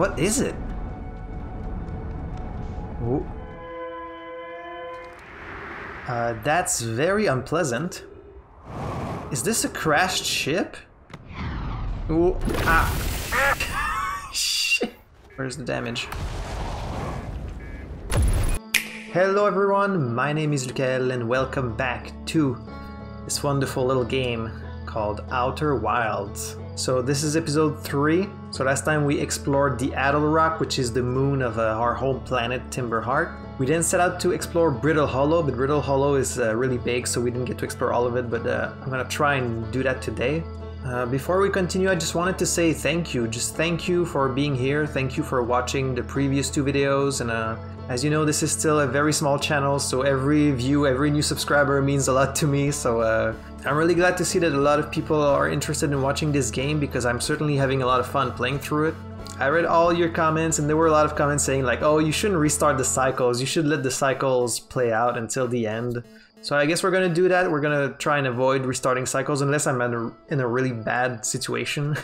What is it? Ooh. That's very unpleasant. Is this a crashed ship? Ooh, ah. Shit. Where's the damage? Hello everyone, my name is Lukael and welcome back to this wonderful little game called Outer Wilds. So this is episode 3. So last time we explored the Addle Rock, which is the moon of our home planet Timberheart. We then set out to explore Brittle Hollow, but Brittle Hollow is really big, so we didn't get to explore all of it, but I'm gonna try and do that today. Before we continue, I just wanted to say thank you. Just thank you for being here. Thank you for watching the previous 2 videos. And as you know, this is still a very small channel, so every view, every new subscriber means a lot to me. So I'm really glad to see that a lot of people are interested in watching this game, because I'm certainly having a lot of fun playing through it. I read all your comments, and there were a lot of comments saying like, oh, you shouldn't restart the cycles. You should let the cycles play out until the end. So I guess we're gonna do that. We're gonna try and avoid restarting cycles unless I'm in a really bad situation.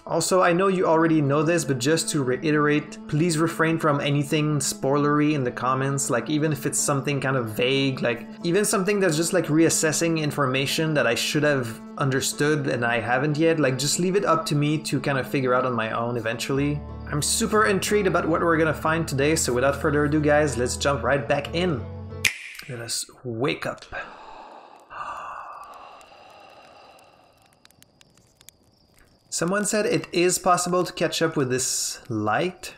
Also, I know you already know this, but just to reiterate, please refrain from anything spoilery in the comments, like even if it's something kind of vague, like even something that's just like reassessing information that I should have understood and I haven't yet, like just leave it up to me to kind of figure out on my own eventually. I'm super intrigued about what we're gonna find today, so without further ado guys, let's jump right back in. Let us wake up. Someone said it is possible to catch up with this light.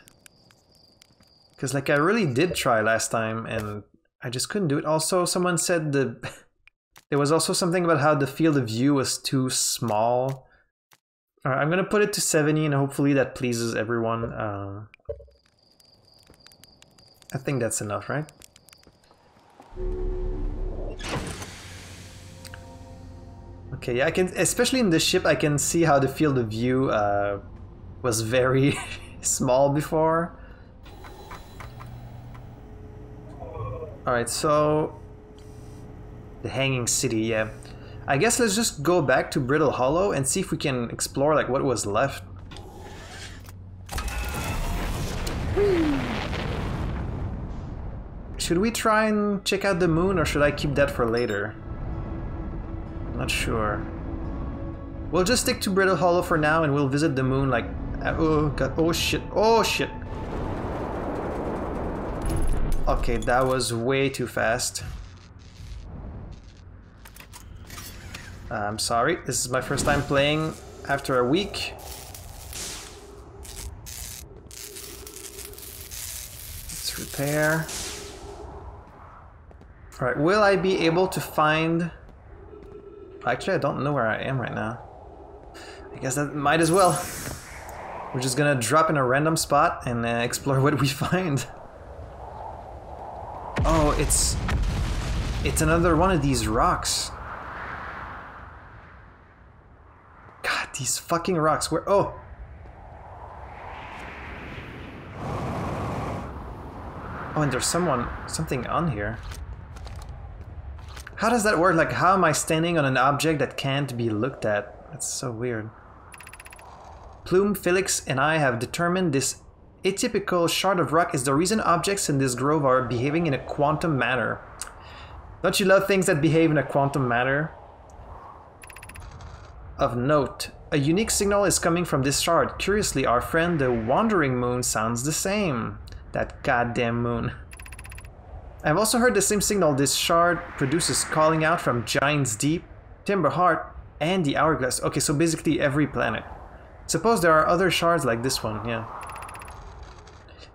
Because like I really did try last time and I just couldn't do it. Also, someone said there was also something about how the field of view was too small. Alright, I'm gonna put it to 70 and hopefully that pleases everyone. I think that's enough, right? Okay, yeah, I can, especially in this ship, I can see how the field of view was very small before. Alright, so the Hanging City, yeah. I guess let's just go back to Brittle Hollow and see if we can explore like what was left. Should we try and check out the moon, or should I keep that for later? Not sure. We'll just stick to Brittle Hollow for now and we'll visit the moon like... oh god, oh shit, oh shit! Okay, that was way too fast. I'm sorry, this is my first time playing after a week. Let's repair. Alright, will I be able to find... Actually, I don't know where I am right now. I guess that might as well. We're just gonna drop in a random spot and explore what we find. Oh, it's another one of these rocks. God, these fucking rocks. Where? Oh. Oh, and there's something on here. How does that work? Like, how am I standing on an object that can't be looked at? That's so weird. Plume, Felix, and I have determined this atypical shard of rock is the reason objects in this grove are behaving in a quantum manner. Don't you love things that behave in a quantum manner? Of note, a unique signal is coming from this shard. Curiously, our friend the Wandering Moon sounds the same. That goddamn moon. I've also heard the same signal this shard produces calling out from Giant's Deep, Timberheart, and the Hourglass. Okay, so basically every planet. Suppose there are other shards like this one, yeah.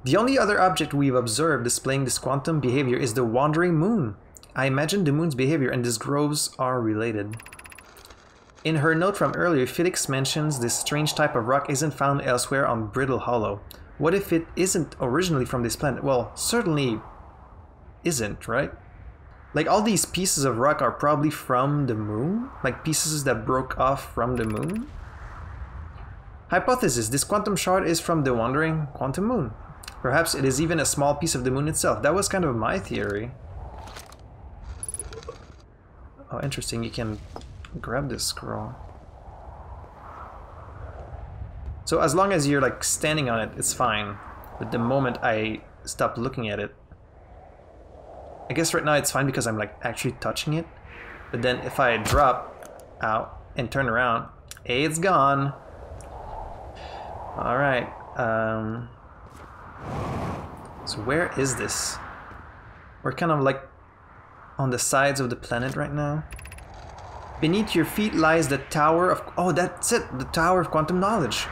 The only other object we've observed displaying this quantum behavior is the Wandering Moon. I imagine the moon's behavior and these groves are related. In her note from earlier, Felix mentions this strange type of rock isn't found elsewhere on Brittle Hollow. What if it isn't originally from this planet? Well, certainly isn't, right? Like all these pieces of rock are probably from the moon? Like pieces that broke off from the moon? Hypothesis, this quantum shard is from the Wandering Quantum Moon. Perhaps it is even a small piece of the moon itself. That was kind of my theory. Oh, interesting, you can grab this scroll. So as long as you're like standing on it, it's fine. But the moment I stop looking at it, I guess right now it's fine because I'm like actually touching it. But then if I drop out and turn around, it's gone. All right. So where is this? We're kind of like on the sides of the planet right now. Beneath your feet lies the Tower of... Oh, that's it! The Tower of Quantum Knowledge.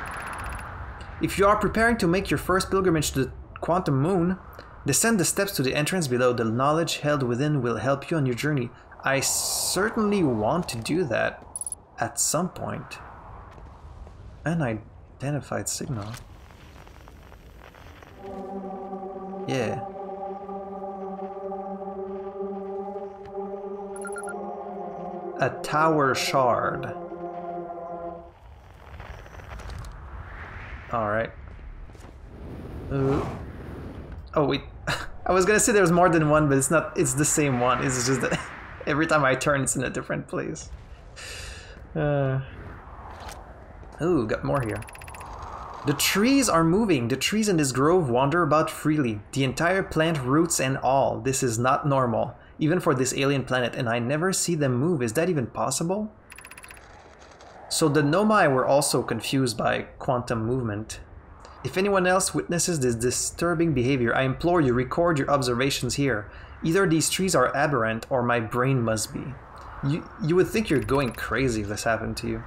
If you are preparing to make your first pilgrimage to the Quantum Moon, descend the steps to the entrance below. The knowledge held within will help you on your journey. I certainly want to do that at some point. Unidentified signal. Yeah. A tower shard. Alright. Oh wait, I was gonna say there's more than one, but it's not, it's the same one. It's just that every time I turn it's in a different place. Ooh, got more here. The trees are moving. The trees in this grove wander about freely. The entire plant, roots and all. This is not normal. Even for this alien planet, and I never see them move. Is that even possible? So the Nomai were also confused by quantum movement. If anyone else witnesses this disturbing behavior, I implore you, record your observations here. Either these trees are aberrant, or my brain must be. You would think you're going crazy if this happened to you.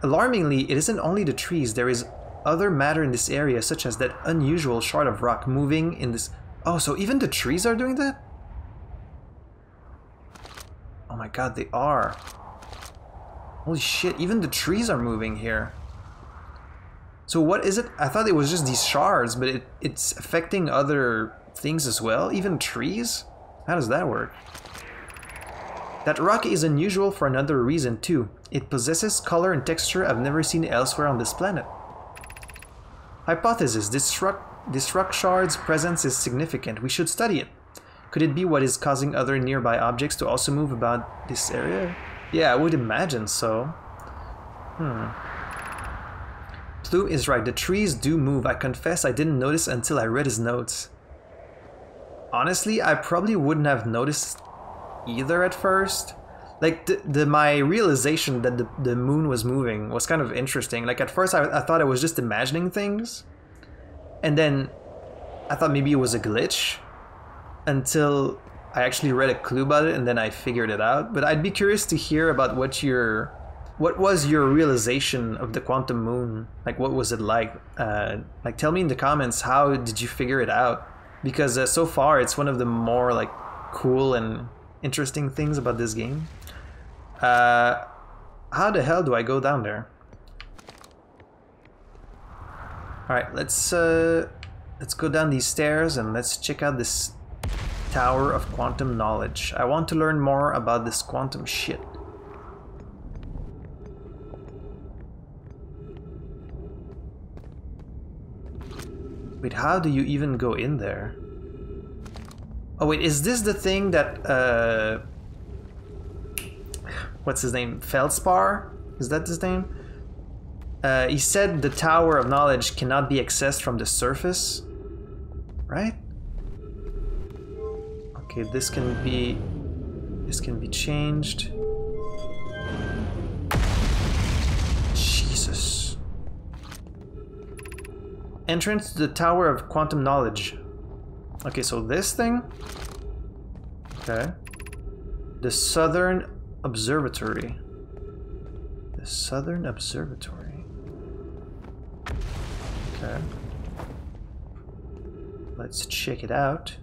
Alarmingly, it isn't only the trees. There is other matter in this area, such as that unusual shard of rock moving in this... Oh, so even the trees are doing that? Oh my god, they are. Holy shit, even the trees are moving here. So what is it? I thought it was just these shards, but it's affecting other things as well? Even trees? How does that work? That rock is unusual for another reason too. It possesses color and texture I've never seen elsewhere on this planet. Hypothesis: this rock shard's presence is significant. We should study it. Could it be what is causing other nearby objects to also move about this area? Yeah, I would imagine so. Plume is right. The trees do move. I confess I didn't notice until I read his notes. Honestly, I probably wouldn't have noticed either at first. Like, my realization that the moon was moving was kind of interesting. Like, at first I thought I was just imagining things. And then I thought maybe it was a glitch. Until I actually read a clue about it, and then I figured it out. But I'd be curious to hear about what was your realization of the quantum moon? Like, what was it like? Like, tell me in the comments, how did you figure it out? Because so far, it's one of the more like cool and interesting things about this game. How the hell do I go down there? All right, let's go down these stairs and let's check out this Tower of Quantum Knowledge. I want to learn more about this quantum shit. Wait, how do you even go in there? Oh wait, is this the thing that what's his name? Feldspar? Is that his name? He said the Tower of Knowledge cannot be accessed from the surface, right? Okay, this can be changed. Jesus. Entrance to the Tower of Quantum Knowledge. Okay, so this thing. Okay. The Southern Observatory. The Southern Observatory. Okay. Let's check it out.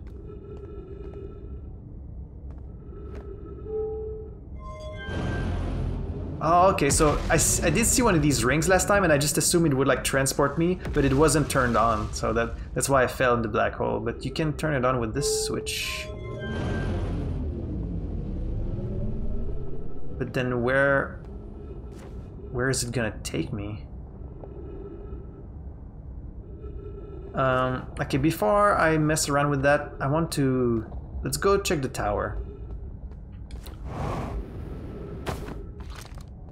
Oh, okay, so I did see one of these rings last time and I just assumed it would like transport me, but it wasn't turned on, so that's why I fell in the black hole. But you can turn it on with this switch. But then where is it gonna take me? Okay, before I mess around with that, I want to... Let's go check the tower.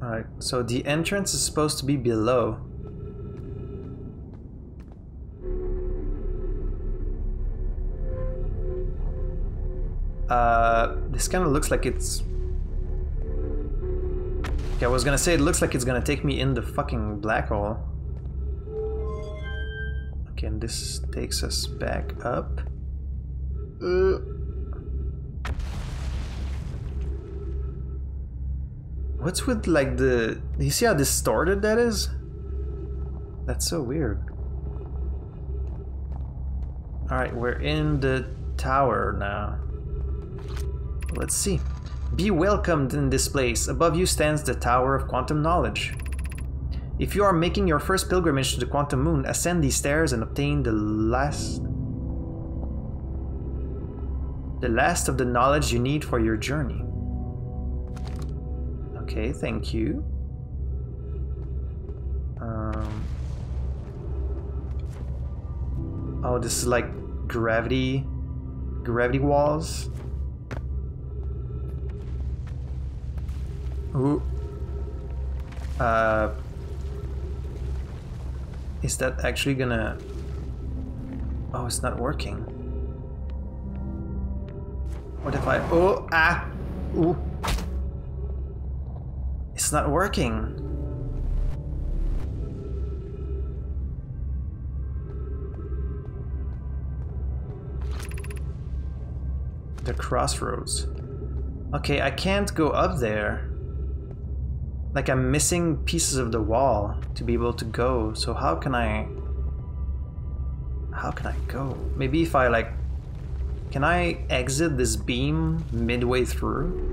Alright, so the entrance is supposed to be below. This kind of looks like it's... Okay, I was gonna say it looks like it's gonna take me in the fucking black hole. Okay, and this takes us back up. What's with like the... You see how distorted that is? That's so weird. Alright, we're in the tower now. Let's see. Be welcomed in this place. Above you stands the Tower of Quantum Knowledge. If you are making your first pilgrimage to the Quantum Moon, ascend these stairs and obtain the last of the knowledge you need for your journey. Okay, thank you. Oh, this is like gravity walls. Ooh. Is that actually gonna... Oh, it's not working. What if I... Oh, ah! Ooh. It's not working. The crossroads. Okay, I can't go up there. Like, I'm missing pieces of the wall to be able to go. So how can I go? Maybe if I like... Can I exit this beam midway through?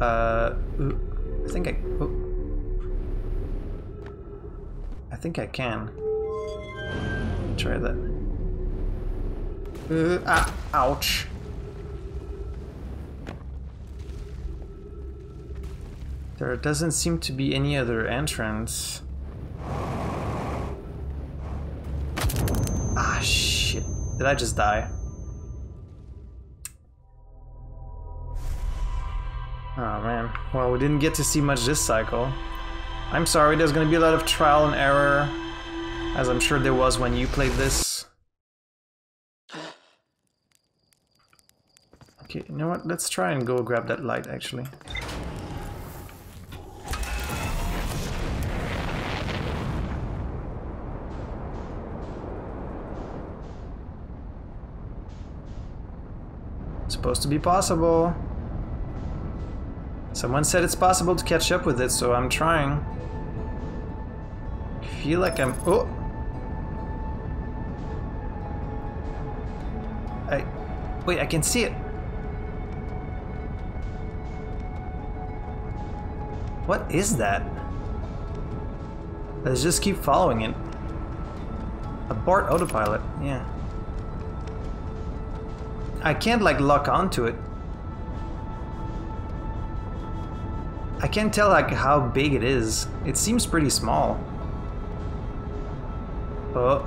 I think I can. Try that. Ouch. There doesn't seem to be any other entrance. Ah, shit. Did I just die? Oh man. Well, we didn't get to see much this cycle. I'm sorry, there's gonna be a lot of trial and error, as I'm sure there was when you played this. Okay, you know what? Let's try and go grab that light, actually. It's supposed to be possible. Someone said it's possible to catch up with it, so I'm trying. I feel like I'm... Oh! Wait, I can see it! What is that? Let's just keep following it. Abort autopilot, yeah. I can't like lock onto it. I can't tell like how big it is. It seems pretty small. Oh.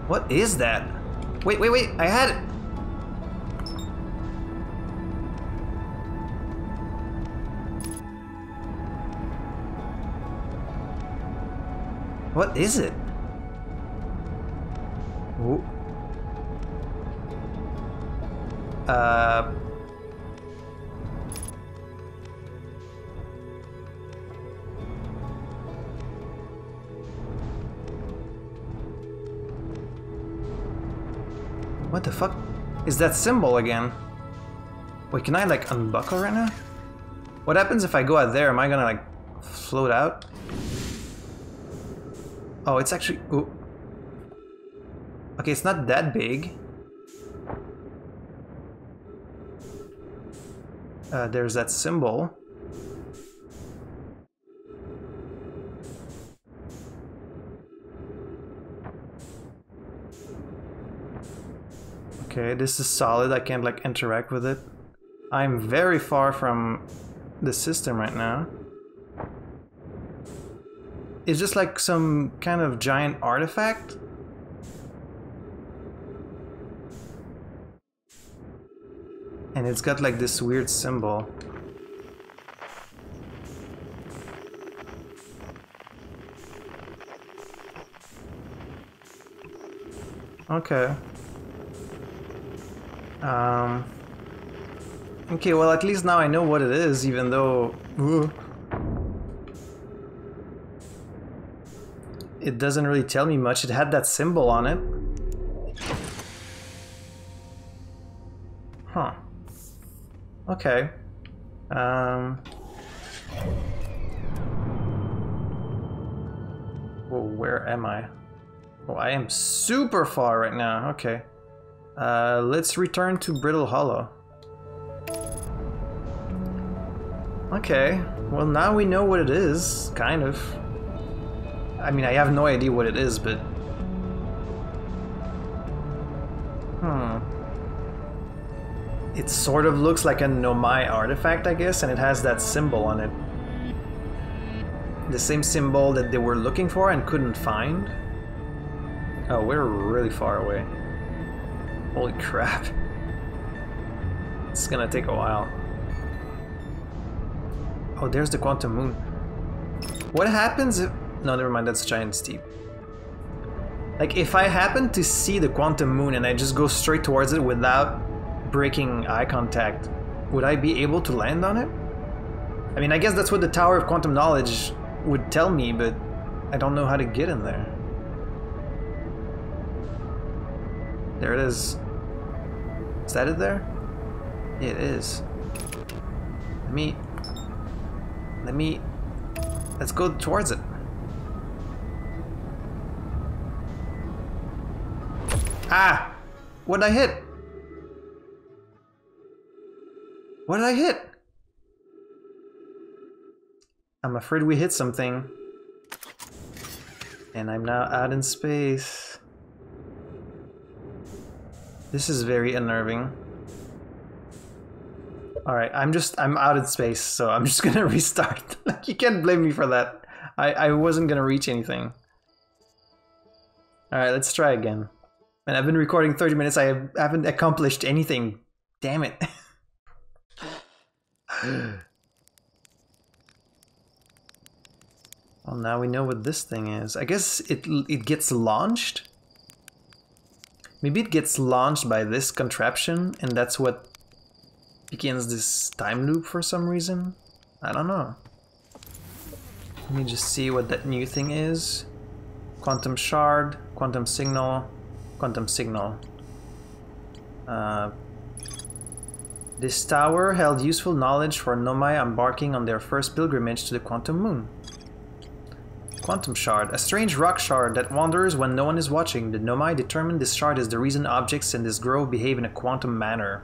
What is that? Wait, I had it! What is it? Ooh. What the fuck is that symbol again? Wait, can I like unbuckle right now? What happens if I go out there? Am I gonna like float out? Oh, it's actually... Ooh. Okay, it's not that big. There's that symbol. Okay, this is solid. I can't like interact with it. I'm very far from the system right now. It's just like some kind of giant artifact. And it's got like this weird symbol. Okay. Okay, well at least now I know what it is, even though... It doesn't really tell me much. It had that symbol on it. Huh. Okay. Whoa, where am I? Oh, I am super far right now. Okay. Let's return to Brittle Hollow. Okay. Well, now we know what it is, kind of. I mean, I have no idea what it is, but... It sort of looks like a Nomai artifact, I guess, and it has that symbol on it. The same symbol that they were looking for and couldn't find. Oh, we're really far away. Holy crap. It's gonna take a while. Oh, there's the quantum moon. What happens if... No, never mind, that's giant steep. Like, if I happen to see the quantum moon and I just go straight towards it without breaking eye contact, would I be able to land on it? I mean, I guess that's what the Tower of Quantum Knowledge would tell me, but I don't know how to get in there. There it is. Is that it there? Yeah, it is. Let's go towards it. Ah! What did I hit? What did I hit? I'm afraid we hit something. And I'm now out in space. This is very unnerving. Alright, I'm out in space, so I'm just gonna restart. Like, you can't blame me for that. I wasn't gonna reach anything. Alright, let's try again. And I've been recording 30 minutes, I haven't accomplished anything. Damn it. Well, now we know what this thing is. I guess it gets launched? Maybe it gets launched by this contraption, and that's what begins this time loop for some reason? I don't know. Let me just see what that new thing is. Quantum shard, quantum signal, quantum signal. This tower held useful knowledge for Nomai embarking on their first pilgrimage to the quantum moon. Quantum shard, a strange rock shard that wanders when no one is watching. The Nomai determined this shard is the reason objects in this grove behave in a quantum manner.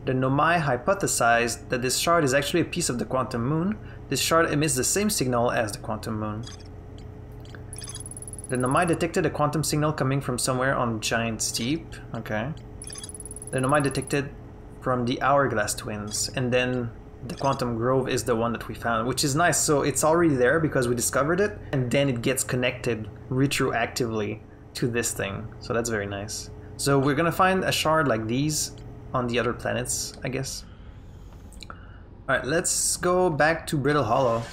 The Nomai hypothesized that this shard is actually a piece of the quantum moon. This shard emits the same signal as the quantum moon. The Nomai detected a quantum signal coming from somewhere on Giant Steep. Okay. The Nomai detected from the Hourglass Twins, and then the Quantum Grove is the one that we found, which is nice. So it's already there because we discovered it, and then it gets connected retroactively to this thing. So that's very nice. So we're gonna find a shard like these on the other planets, I guess. Alright, let's go back to Brittle Hollow.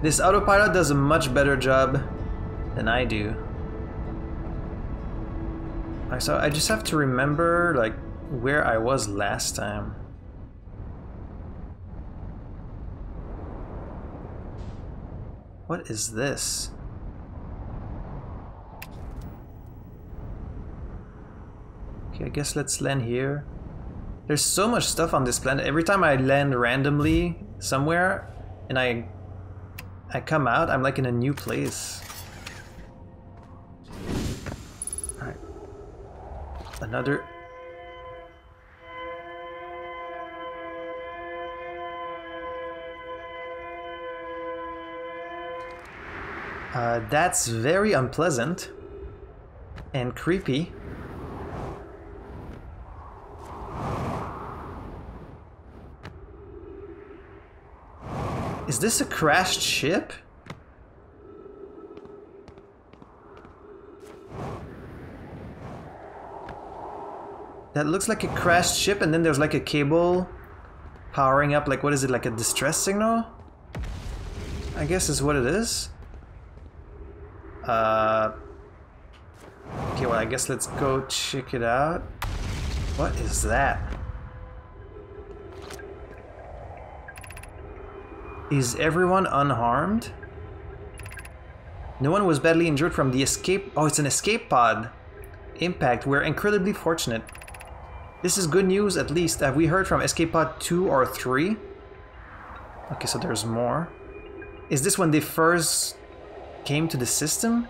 This autopilot does a much better job than I do. So I just have to remember, like, where I was last time. What is this? Okay, I guess let's land here. There's so much stuff on this planet. Every time I land randomly somewhere and I come out, I'm like in a new place. Alright. Another... that's very unpleasant and creepy. Is this a crashed ship? That looks like a crashed ship, and then there's like a cable powering up, like, what is it, like a distress signal? I guess is what it is. Okay, well, I guess let's go check it out. What is that? Is everyone unharmed? No one was badly injured from the escape. Oh, it's an escape pod. Impact. We're incredibly fortunate. This is good news, at least. Have we heard from escape pod 2 or 3? Okay, so there's more. Is this when they first came to the system?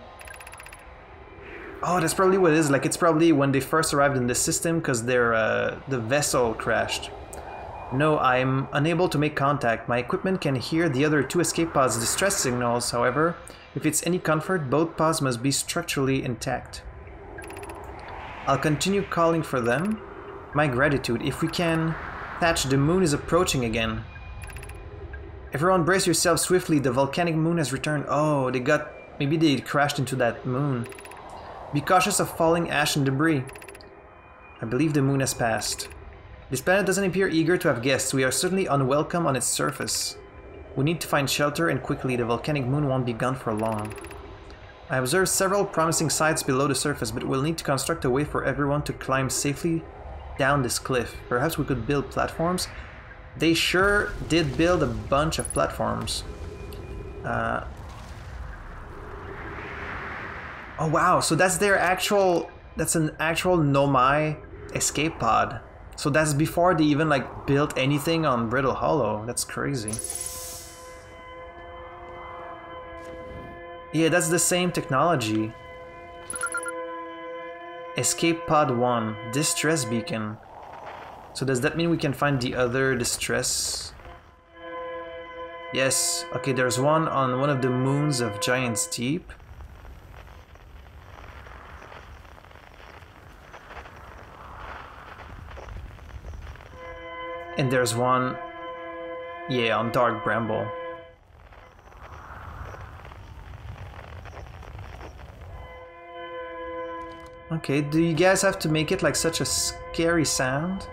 Oh, that's probably what it is. Like, it's probably when they first arrived in the system because the vessel crashed. No, I'm unable to make contact. My equipment can hear the other 2 escape pods' distress signals. However, if it's any comfort, both pods must be structurally intact. I'll continue calling for them. My gratitude. If we can... Thatch, the moon is approaching again. Everyone brace yourselves swiftly. The volcanic moon has returned. Oh, they got... Maybe they crashed into that moon. Be cautious of falling ash and debris. I believe the moon has passed. This planet doesn't appear eager to have guests. We are certainly unwelcome on its surface. We need to find shelter, and quickly. The volcanic moon won't be gone for long. I observed several promising sites below the surface, but we'll need to construct a way for everyone to climb safely down this cliff. Perhaps we could build platforms. They sure did build a bunch of platforms. Oh wow, so that's their actual... That's an actual Nomai escape pod. So that's before they even like built anything on Brittle Hollow. That's crazy. Yeah, that's the same technology. Escape pod 1, distress beacon. So does that mean we can find the other distress? Yes. Okay, there's one on one of the moons of Giant's Deep. And there's one, yeah, on Dark Bramble. Okay, do you guys have to make it like such a scary sound?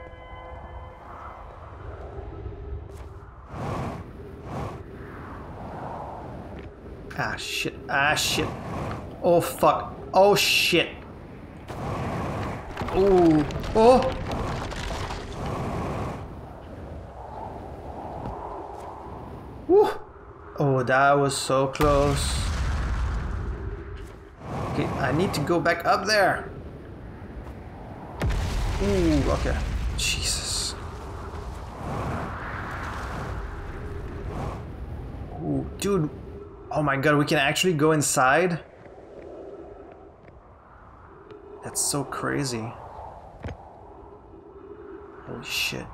Ah, shit. Ah, shit. Oh, fuck. Oh, shit. Oh. Oh. Woo. Oh, that was so close. Okay, I need to go back up there. Ooh, okay. Jesus. Ooh, dude. Oh my god, we can actually go inside? That's so crazy. Holy shit.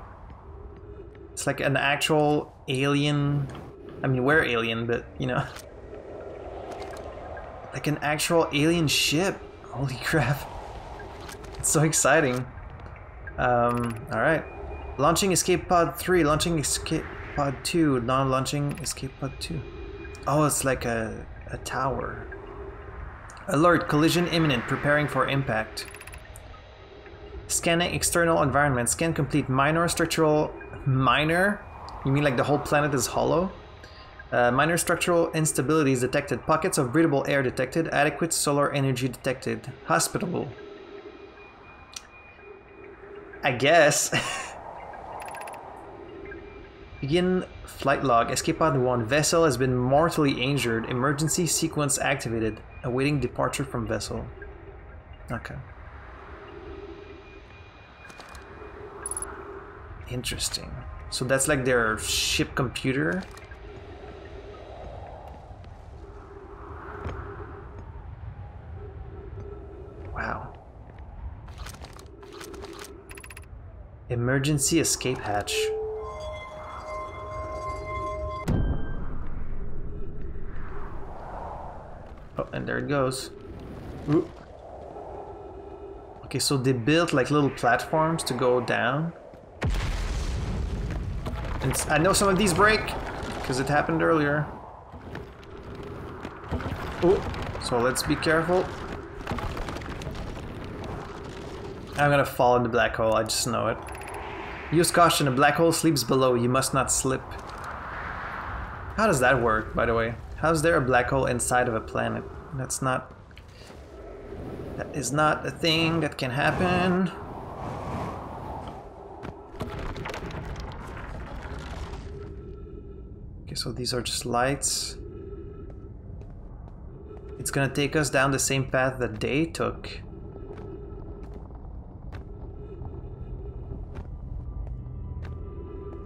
It's like an actual alien... I mean, we're alien, but, you know... Like an actual alien ship. Holy crap. It's so exciting. Alright. Launching escape pod 3, launching escape pod 2, non-launching escape pod 2. Oh, it's like a tower. Alert, collision imminent, preparing for impact. Scanning external environment, scan complete. Minor structural... Minor? You mean like the whole planet is hollow? Minor structural instabilities detected. Pockets of breathable air detected. Adequate solar energy detected. Hospitable. I guess. Begin flight log. Escape pod 1. Vessel has been mortally injured. Emergency sequence activated. Awaiting departure from vessel. Okay. Interesting. So that's like their ship computer. Wow. Emergency escape hatch. Oh, and there it goes. Ooh. Okay, so they built like little platforms to go down. And I know some of these break, because it happened earlier. Oh, so let's be careful. I'm gonna fall in the black hole, I just know it. Use caution, a black hole sleeps below, you must not slip. How does that work, by the way? How's there a black hole inside of a planet? That is not a thing that can happen. Okay, so these are just lights. It's gonna take us down the same path that they took.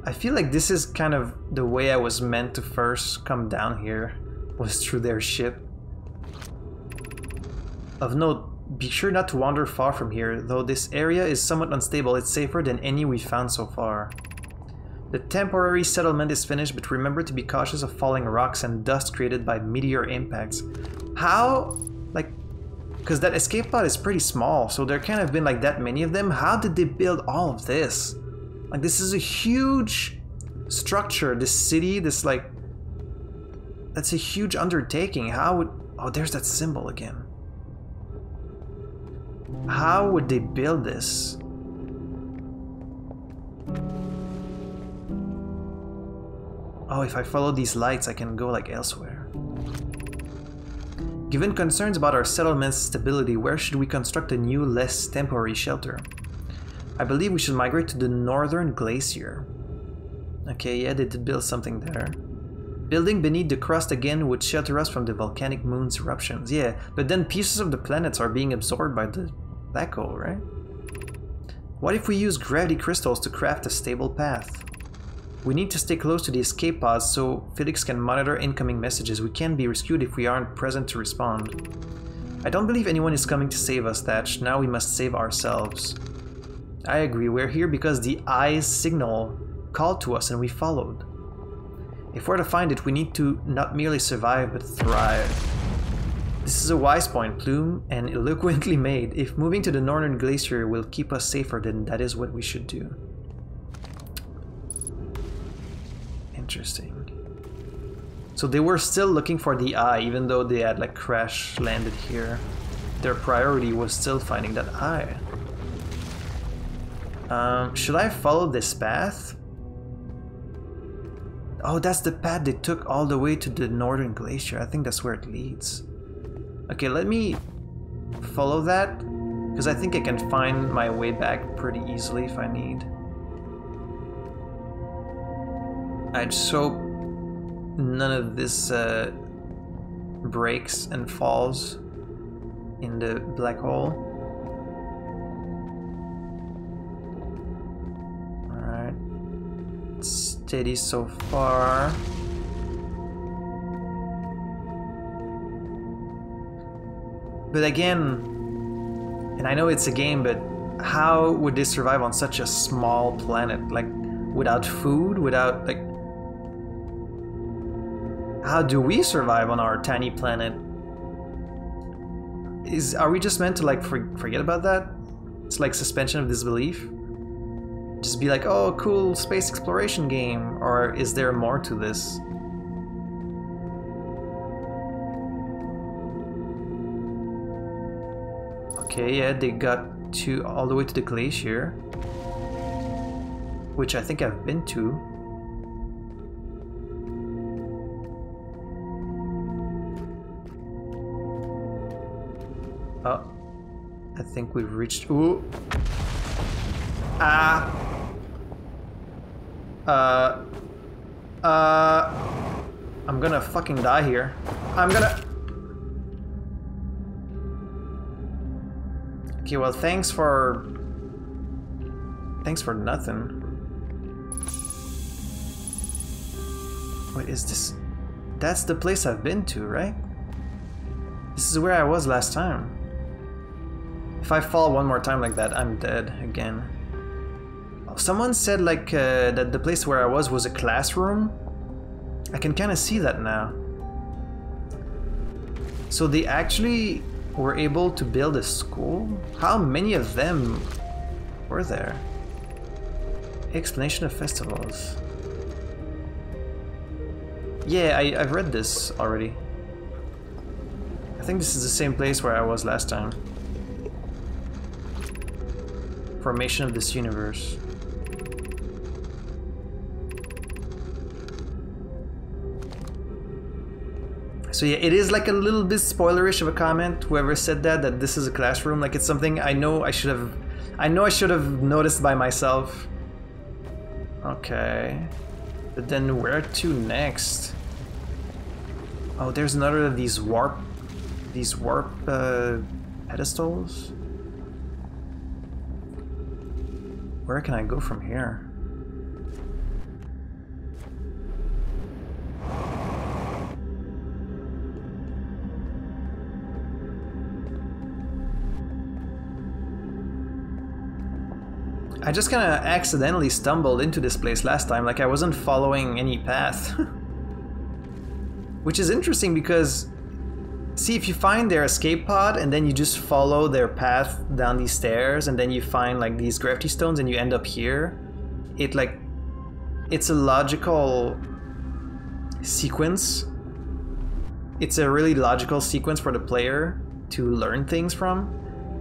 I feel like this is kind of the way I was meant to first come down here, was through their ship. Of note, be sure not to wander far from here, though this area is somewhat unstable, it's safer than any we've found so far. The temporary settlement is finished, but remember to be cautious of falling rocks and dust created by meteor impacts. How? Like, because that escape pod is pretty small, so there can't have been like that many of them. How did they build all of this? Like, this is a huge structure, this city, this like... That's a huge undertaking. How would... Oh, there's that symbol again. How would they build this? Oh, if I follow these lights, I can go like elsewhere. Given concerns about our settlement's stability, where should we construct a new, less temporary shelter? I believe we should migrate to the northern glacier. Okay, yeah, they did build something there. Building beneath the crust again would shelter us from the volcanic moon's eruptions. Yeah, but then pieces of the planets are being absorbed by the black hole, right? What if we use gravity crystals to craft a stable path? We need to stay close to the escape pods so Felix can monitor incoming messages. We can't be rescued if we aren't present to respond. I don't believe anyone is coming to save us, Thatch. Now we must save ourselves. I agree, we're here because the Eye's signal called to us and we followed. If we're to find it, we need to not merely survive, but thrive. This is a wise point, Plume, and eloquently made. If moving to the northern glacier will keep us safer, then that is what we should do. Interesting. So they were still looking for the Eye, even though they had like crash landed here. Their priority was still finding that Eye. Should I follow this path? Oh, that's the path they took all the way to the northern glacier. I think that's where it leads. Okay, let me follow that, because I think I can find my way back pretty easily if I need. I just hope none of this breaks and falls in the black hole. Steady so far. But again, and I know it's a game, but how would they survive on such a small planet? Like, without food, without, like... How do we survive on our tiny planet? Are we just meant to, like, forget about that? It's like suspension of disbelief? Just be like, oh, cool space exploration game, or is there more to this? Okay, yeah, they got all the way to the glacier, which I think I've been to. Oh, I think we've reached. Ooh. I'm gonna fucking die here. Okay, well, thanks for nothing. Wait, is this... That's the place I've been to, right? This is where I was last time. If I fall one more time like that, I'm dead again. Someone said like that the place where I was a classroom. I can kind of see that now. So they actually were able to build a school? How many of them were there? Explanation of festivals. Yeah, I've read this already. I think this is the same place where I was last time. Formation of this universe. So yeah, it is like a little bit spoilerish of a comment, whoever said that this is a classroom. Like, it's something I know I should have noticed by myself. Okay. But then where to next? Oh, there's another of these warp pedestals. Where can I go from here? I just kind of accidentally stumbled into this place last time, like I wasn't following any path. Which is interesting because, see, if you find their escape pod and then you just follow their path down these stairs and then you find like these gravity stones and you end up here, it's a logical sequence. It's a really logical sequence for the player to learn things from.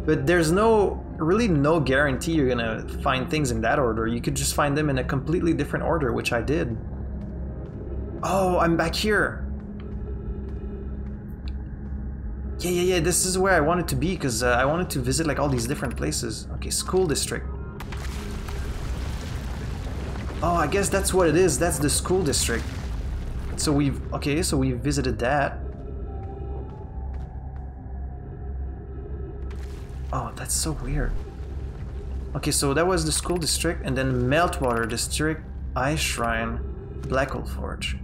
But there's really no guarantee you're gonna find things in that order. You could just find them in a completely different order, which I did. Oh, I'm back here. Yeah, this is where I wanted to be, because I wanted to visit like all these different places. Okay, school district. Oh, I guess that's what it is. That's the school district. So we've visited that. Oh, that's so weird. Okay, so that was the school district, and then Meltwater district, Ice Shrine, Black Hole Forge.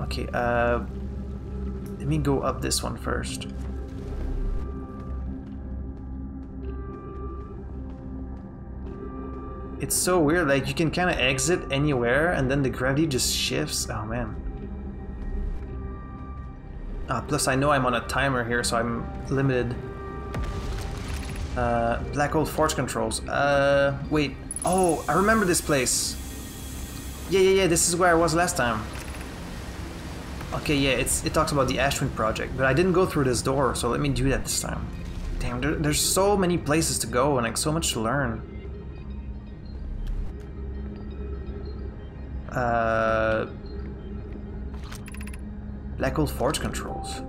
Okay, let me go up this one first. It's so weird, like you can kind of exit anywhere and then the gravity just shifts. Oh man. Plus I know I'm on a timer here, so I'm limited. Black Hole Forge controls. Wait. Oh, I remember this place. Yeah, this is where I was last time. Okay, yeah, it talks about the Ashwind project, but I didn't go through this door, so let me do that this time. Damn, there's so many places to go and like so much to learn. Black Hole Forge controls.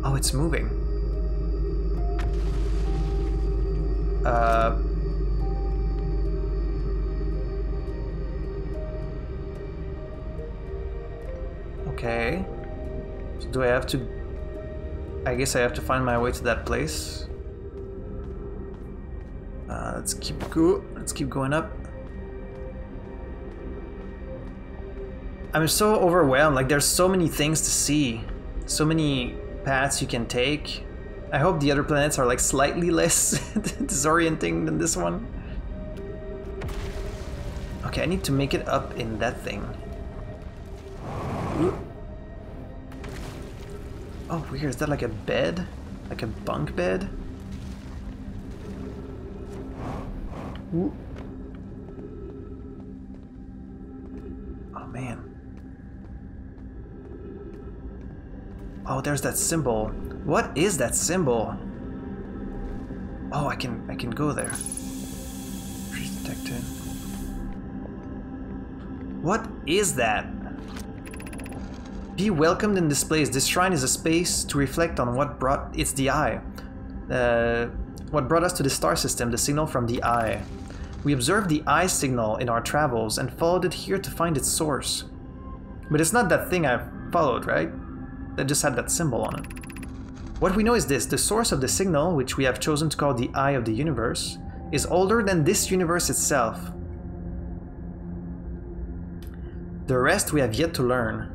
Oh, it's moving. Okay. So do I have to... I guess I have to find my way to that place. Let's keep going up. I'm so overwhelmed, like there's so many things to see. So many paths you can take. I hope the other planets are like slightly less disorienting than this one. Okay, I need to make it up in that thing. Ooh. Oh, weird. Is that like a bed? Like a bunk bed? Ooh. Oh, man. Oh, there's that symbol. What is that symbol? Oh, I can go there. Trees detected. What is that? Be welcomed in this place. This shrine is a space to reflect on what brought... It's the Eye. What brought us to the star system, the signal from the Eye. We observed the Eye signal in our travels and followed it here to find its source. But it's not that thing I've followed, right? That just had that symbol on it. What we know is this: the source of the signal, which we have chosen to call the Eye of the Universe, is older than this universe itself. The rest we have yet to learn.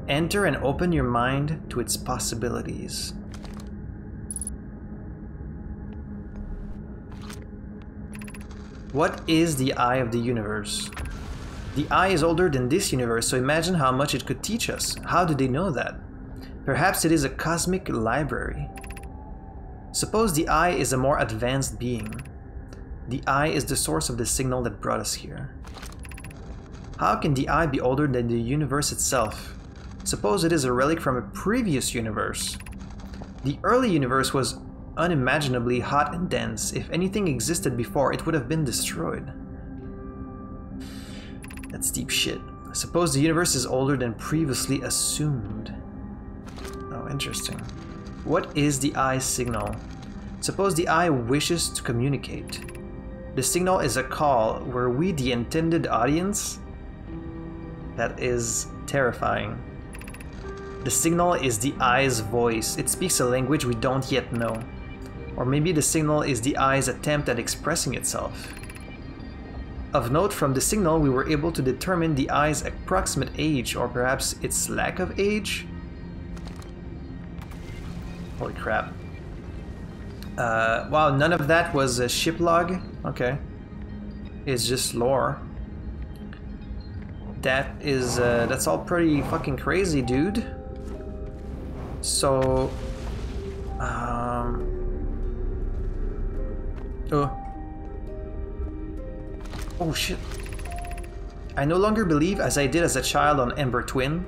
Enter and open your mind to its possibilities. What is the Eye of the Universe? The Eye is older than this universe, so imagine how much it could teach us. How do they know that? Perhaps it is a cosmic library. Suppose the Eye is a more advanced being. The Eye is the source of the signal that brought us here. How can the Eye be older than the universe itself? Suppose it is a relic from a previous universe. The early universe was unimaginably hot and dense. If anything existed before, it would have been destroyed. That's deep shit. I suppose the universe is older than previously assumed. Oh, interesting. What is the eye signal? Suppose the eye wishes to communicate. The signal is a call. Were we the intended audience? That is terrifying. The signal is the eye's voice. It speaks a language we don't yet know. Or maybe the signal is the eye's attempt at expressing itself. Of note, from the signal we were able to determine the eye's approximate age, or perhaps its lack of age. Holy crap. Wow, none of that was a ship log? Okay. It's just lore. That's all pretty fucking crazy, dude. So... Oh shit. I no longer believe as I did as a child on Ember Twin.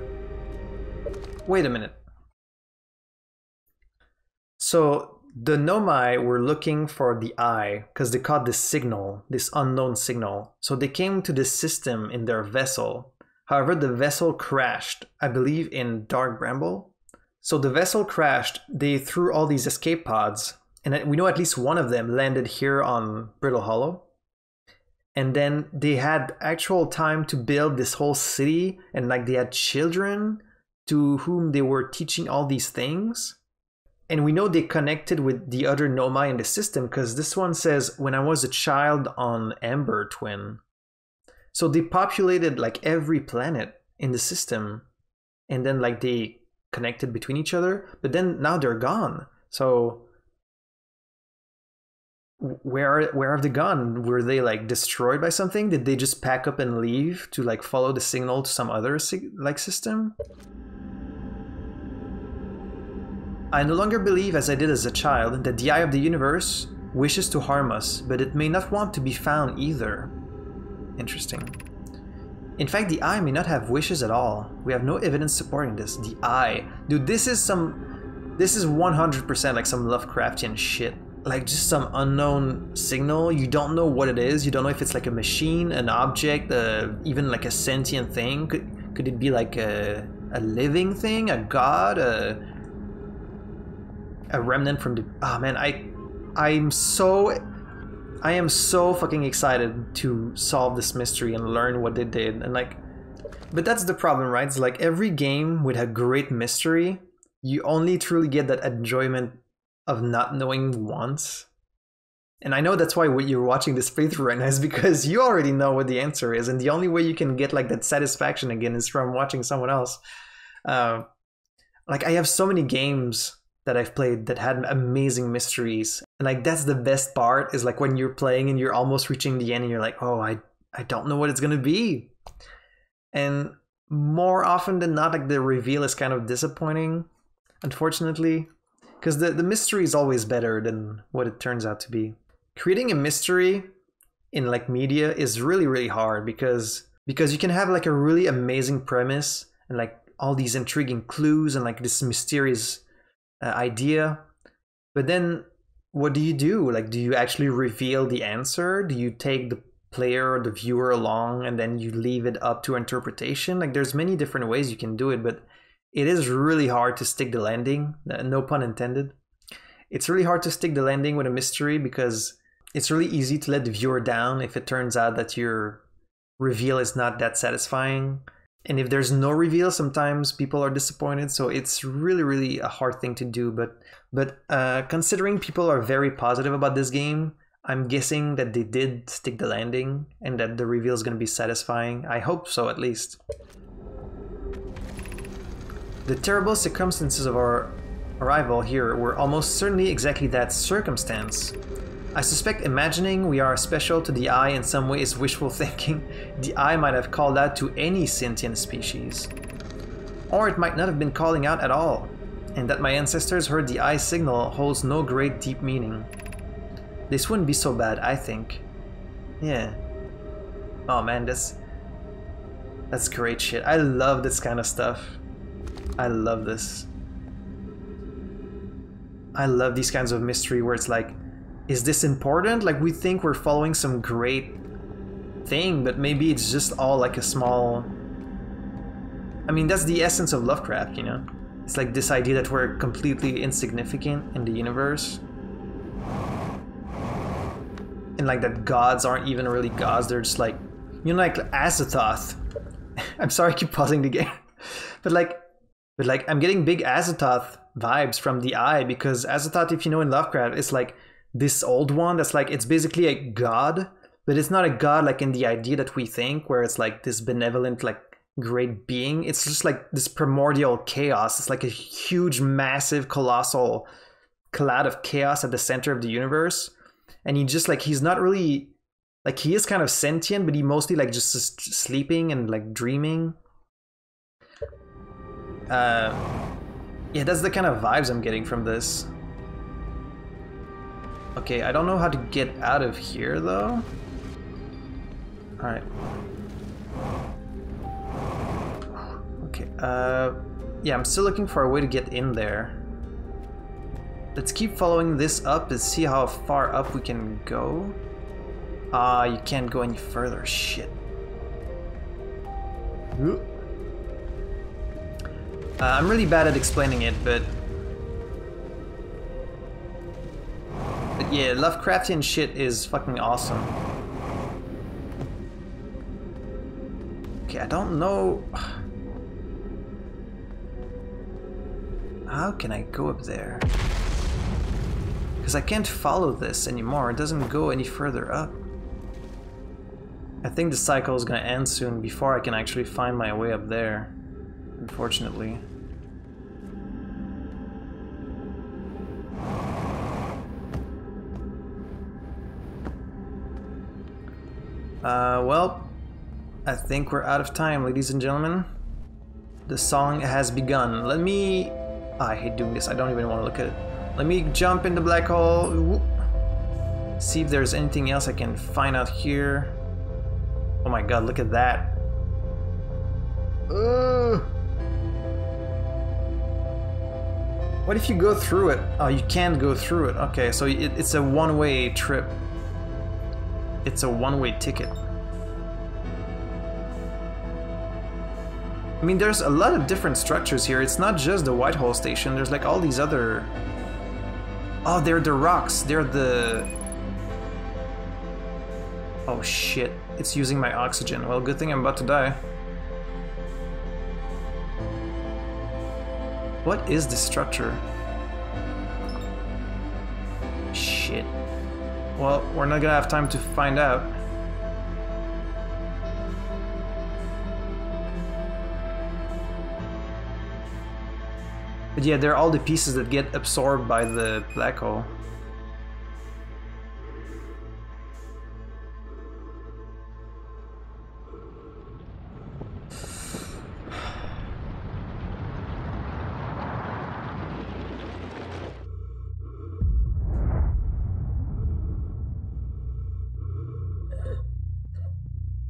Wait a minute. So the Nomai were looking for the eye because they caught this signal, this unknown signal. So they came to this system in their vessel. However, the vessel crashed, I believe in Dark Bramble. So the vessel crashed, they threw all these escape pods, and we know at least one of them landed here on Brittle Hollow. And then they had actual time to build this whole city, and like they had children to whom they were teaching all these things. And we know they connected with the other Nomai in the system because this one says, when I was a child on Ember Twin. So they populated like every planet in the system, and then like they connected between each other, but then now they're gone. So where have they gone? Were they like destroyed by something? Did they just pack up and leave to like follow the signal to some other like system? I no longer believe, as I did as a child, that the eye of the universe wishes to harm us, but it may not want to be found either. Interesting. In fact, the eye may not have wishes at all. We have no evidence supporting this. The eye. Dude, this is 100% like some Lovecraftian shit. Like just some unknown signal. You don't know what it is. You don't know if it's like a machine, an object, even like a sentient thing. Could it be like a living thing, a god, a remnant from the... Oh man, I am so fucking excited to solve this mystery and learn what they did. And like, but that's the problem, right? It's like every game with a great mystery, you only truly get that enjoyment of not knowing once. And I know that's why you're watching this playthrough right now, is because you already know what the answer is, and the only way you can get like that satisfaction again is from watching someone else. Like I have so many games that I've played that had amazing mysteries, and like that's the best part, is like when you're playing and you're almost reaching the end and you're like, oh, I don't know what it's gonna be. And more often than not, like the reveal is kind of disappointing, unfortunately. Because the mystery is always better than what it turns out to be. Creating a mystery in like media is really, really hard because you can have like a really amazing premise and like all these intriguing clues and like this mysterious idea. But then what do you do? Like, do you actually reveal the answer? Do you take the player or the viewer along and then you leave it up to interpretation? Like there's many different ways you can do it, but it is really hard to stick the landing, no pun intended. It's really hard to stick the landing with a mystery because it's really easy to let the viewer down if it turns out that your reveal is not that satisfying. And if there's no reveal, sometimes people are disappointed. So it's really, really a hard thing to do. But considering people are very positive about this game, I'm guessing that they did stick the landing and that the reveal is going to be satisfying. I hope so, at least. The terrible circumstances of our arrival here were almost certainly exactly that circumstance. I suspect imagining we are special to the eye in some way is wishful thinking. The eye might have called out to any sentient species. Or it might not have been calling out at all, and that my ancestors heard the eye signal holds no great deep meaning. This wouldn't be so bad, I think. Yeah. Oh man, that's great shit. I love this kind of stuff. I love this. I love these kinds of mystery where it's like, is this important? Like, we think we're following some great thing, but maybe it's just all like a small... I mean, that's the essence of Lovecraft, you know? It's like this idea that we're completely insignificant in the universe. And like that gods aren't even really gods, they're just like, you know, like Azathoth. I'm sorry I keep pausing the game. But like I'm getting big Azathoth vibes from the eye, because Azathoth, if you know in Lovecraft, is like this old one that's like, it's basically a god, but it's not a god like in the idea that we think, where it's like this benevolent, like great being. It's just like this primordial chaos. It's like a huge, massive, colossal cloud of chaos at the center of the universe. And he just like, he's not really, like he is kind of sentient, but he mostly like just sleeping and like dreaming. Yeah, that's the kind of vibes I'm getting from this. Okay, I don't know how to get out of here though. Alright. Okay, yeah, I'm still looking for a way to get in there. Let's keep following this up and see how far up we can go. Ah, you can't go any further, shit. I'm really bad at explaining it, but yeah, Lovecraftian shit is fucking awesome. Okay, I don't know... How can I go up there? Because I can't follow this anymore, it doesn't go any further up. I think the cycle is gonna end soon before I can actually find my way up there, unfortunately. Well, I think we're out of time, ladies and gentlemen. The song has begun. Let me... I hate doing this, I don't even want to look at it. Let me jump in the black hole. Whoop. See if there's anything else I can find out here. Oh my god, look at that. What if you go through it? Oh, you can't go through it. Okay, so it's a one-way trip. It's a one-way ticket. I mean, there's a lot of different structures here. It's not just the Whitehall station. There's like all these other... Oh, they're the rocks. They're the... Oh shit. It's using my oxygen. Well, good thing I'm about to die. What is this structure? Shit. Well, we're not gonna have time to find out. But yeah, they're all the pieces that get absorbed by the black hole.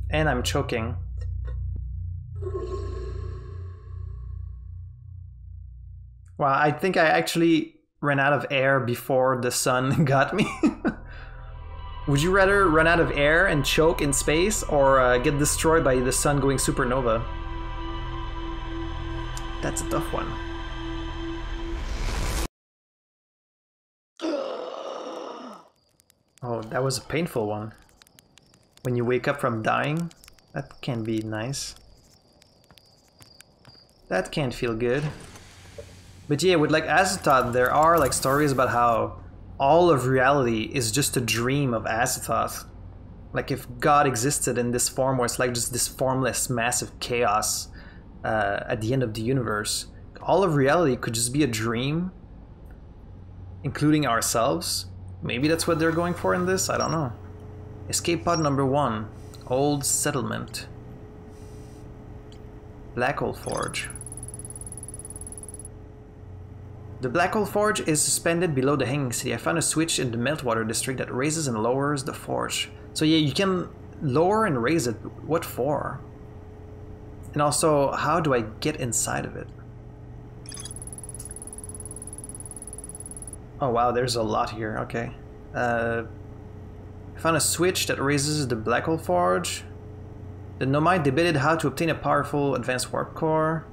And I'm choking. Wow, I think I actually ran out of air before the sun got me. Would you rather run out of air and choke in space, or get destroyed by the sun going supernova? That's a tough one. Oh, that was a painful one. When you wake up from dying, that can be nice. That can't feel good. But yeah, with like Azathoth, there are like stories about how all of reality is just a dream of Azathoth. Like if God existed in this form where it's like just this formless, massive chaos at the end of the universe, all of reality could just be a dream, including ourselves. Maybe that's what they're going for in this, I don't know. Escape pod number 1, Old Settlement. Black Hole Forge. The Black Hole Forge is suspended below the Hanging City. I found a switch in the Meltwater district that raises and lowers the forge. So yeah, you can lower and raise it. What for? And also, how do I get inside of it? Oh wow, there's a lot here. Okay. I found a switch that raises the black hole forge. The Nomai debated how to obtain a powerful advanced warp core.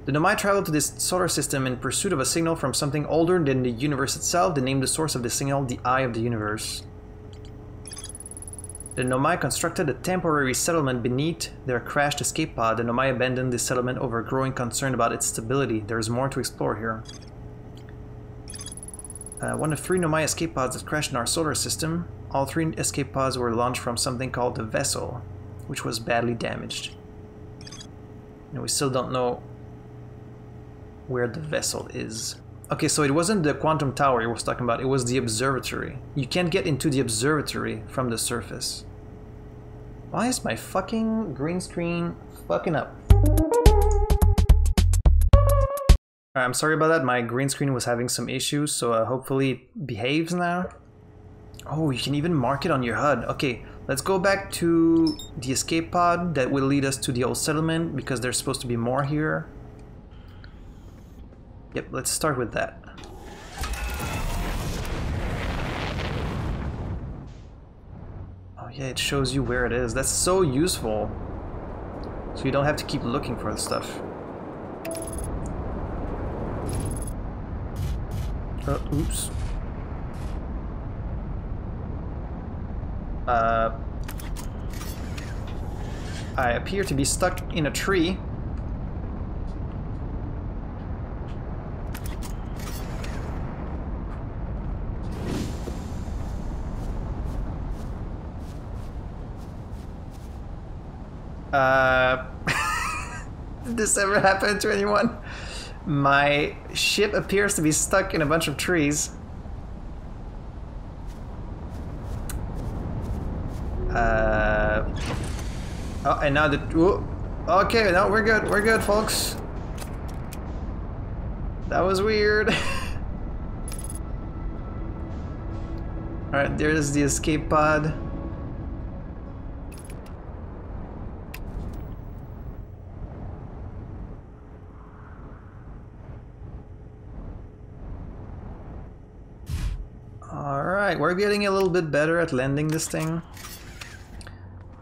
The Nomai traveled to this solar system in pursuit of a signal from something older than the universe itself. They named the source of the signal the Eye of the Universe. The Nomai constructed a temporary settlement beneath their crashed escape pod. The Nomai abandoned this settlement over growing concern about its stability. There is more to explore here. One of 3 Nomai escape pods that crashed in our solar system. All 3 escape pods were launched from something called the Vessel, which was badly damaged. And we still don't know where the Vessel is. Okay, so it wasn't the quantum tower he was talking about, it was the observatory. You can't get into the observatory from the surface. Why is my fucking green screen fucking up? I'm sorry about that, my green screen was having some issues, so hopefully it behaves now. Oh, you can even mark it on your HUD. Okay, let's go back to the escape pod that will lead us to the old settlement, because there's supposed to be more here. Yep, let's start with that. Oh yeah, it shows you where it is. That's so useful. So you don't have to keep looking for the stuff. Oops. I appear to be stuck in a tree. Did this ever happen to anyone? My ship appears to be stuck in a bunch of trees. Oh, and now the... Ooh, okay, no, we're good, folks. That was weird. Alright, there's the escape pod. Alright, we're getting a little bit better at landing this thing.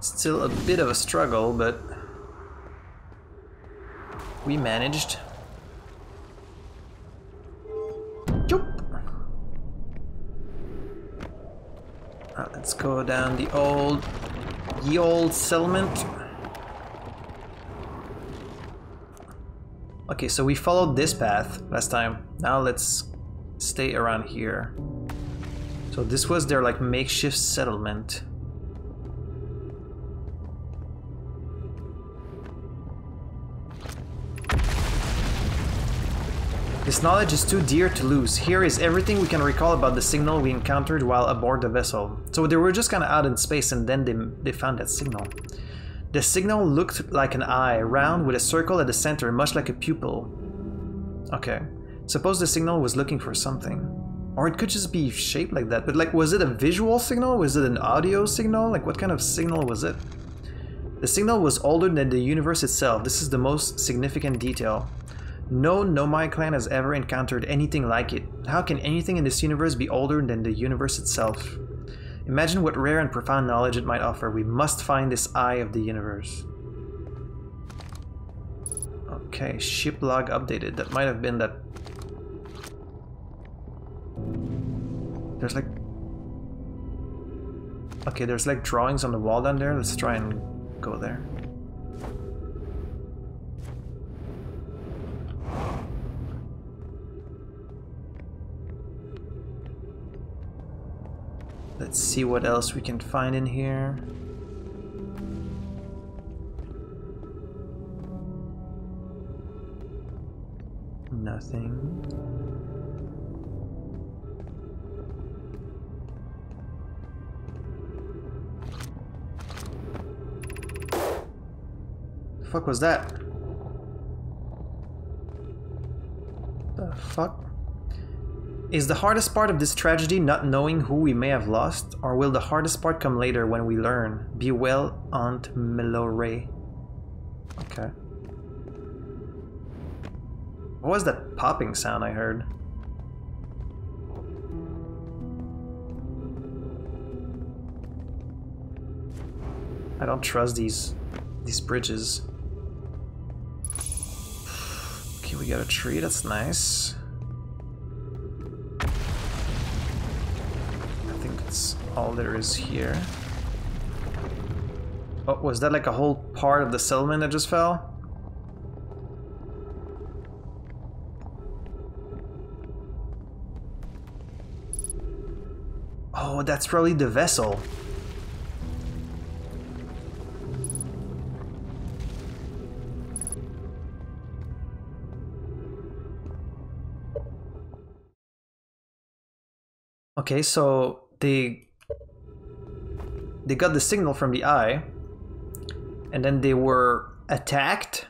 Still a bit of a struggle, but we managed. Alright, let's go down the ye old settlement. Okay, so we followed this path last time. Now let's stay around here. So this was their like makeshift settlement. This knowledge is too dear to lose. Here is everything we can recall about the signal we encountered while aboard the vessel. So they were just kind of out in space and then they found that signal. The signal looked like an eye, round with a circle at the center, much like a pupil. Okay. Suppose the signal was looking for something. Or it could just be shaped like that. But like, was it a visual signal? Was it an audio signal? Like, what kind of signal was it? The signal was older than the universe itself. This is the most significant detail. No Nomai clan has ever encountered anything like it. How can anything in this universe be older than the universe itself? Imagine what rare and profound knowledge it might offer. We must find this eye of the universe. Okay, ship log updated. That might have been that. There's like... Okay, there's like drawings on the wall down there. Let's try and go there. Let's see what else we can find in here. Nothing. The fuck was that? The fuck? Is the hardest part of this tragedy not knowing who we may have lost, or will the hardest part come later when we learn? Be well, Aunt Melore. Okay. What was that popping sound I heard? I don't trust these bridges. Okay, we got a tree, that's nice. I think that's all there is here. Oh, was that like a whole part of the settlement that just fell? Oh, that's probably the vessel. Okay, so they got the signal from the eye, and then they were attacked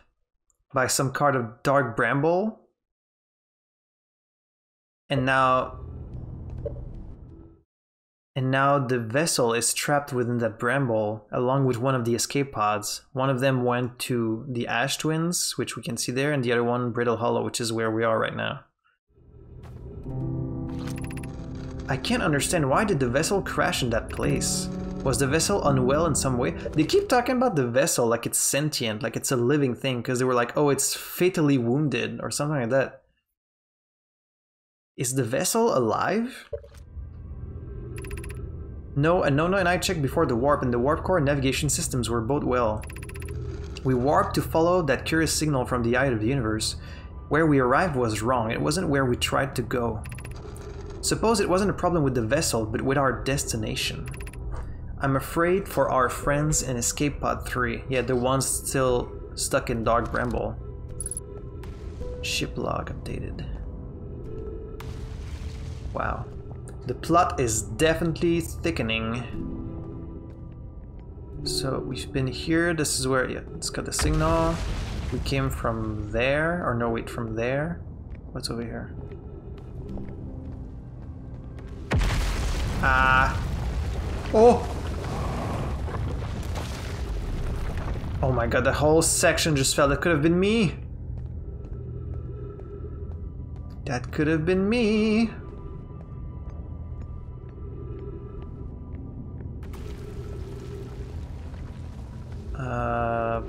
by some kind of dark bramble, and now the vessel is trapped within that bramble along with one of the escape pods. One of them went to the Ash Twins, which we can see there, and the other one Brittle Hollow, which is where we are right now. I can't understand, why did the vessel crash in that place? Was the vessel unwell in some way? They keep talking about the vessel like it's sentient, like it's a living thing, because they were like, oh, it's fatally wounded or something like that. Is the vessel alive? No, and Nono and I checked before the warp, and the warp core navigation systems were both well. We warped to follow that curious signal from the eye of the universe. Where we arrived was wrong, it wasn't where we tried to go. Suppose it wasn't a problem with the vessel, but with our destination. I'm afraid for our friends in Escape Pod 3. Yeah, the ones still stuck in Dark Bramble. Ship log updated. Wow. The plot is definitely thickening. So we've been here, this is where, yeah, it's got the signal. We came from there, or no, wait, from there. What's over here? Ah. Oh! Oh my god, the whole section just fell. That could have been me. That could have been me. Oh.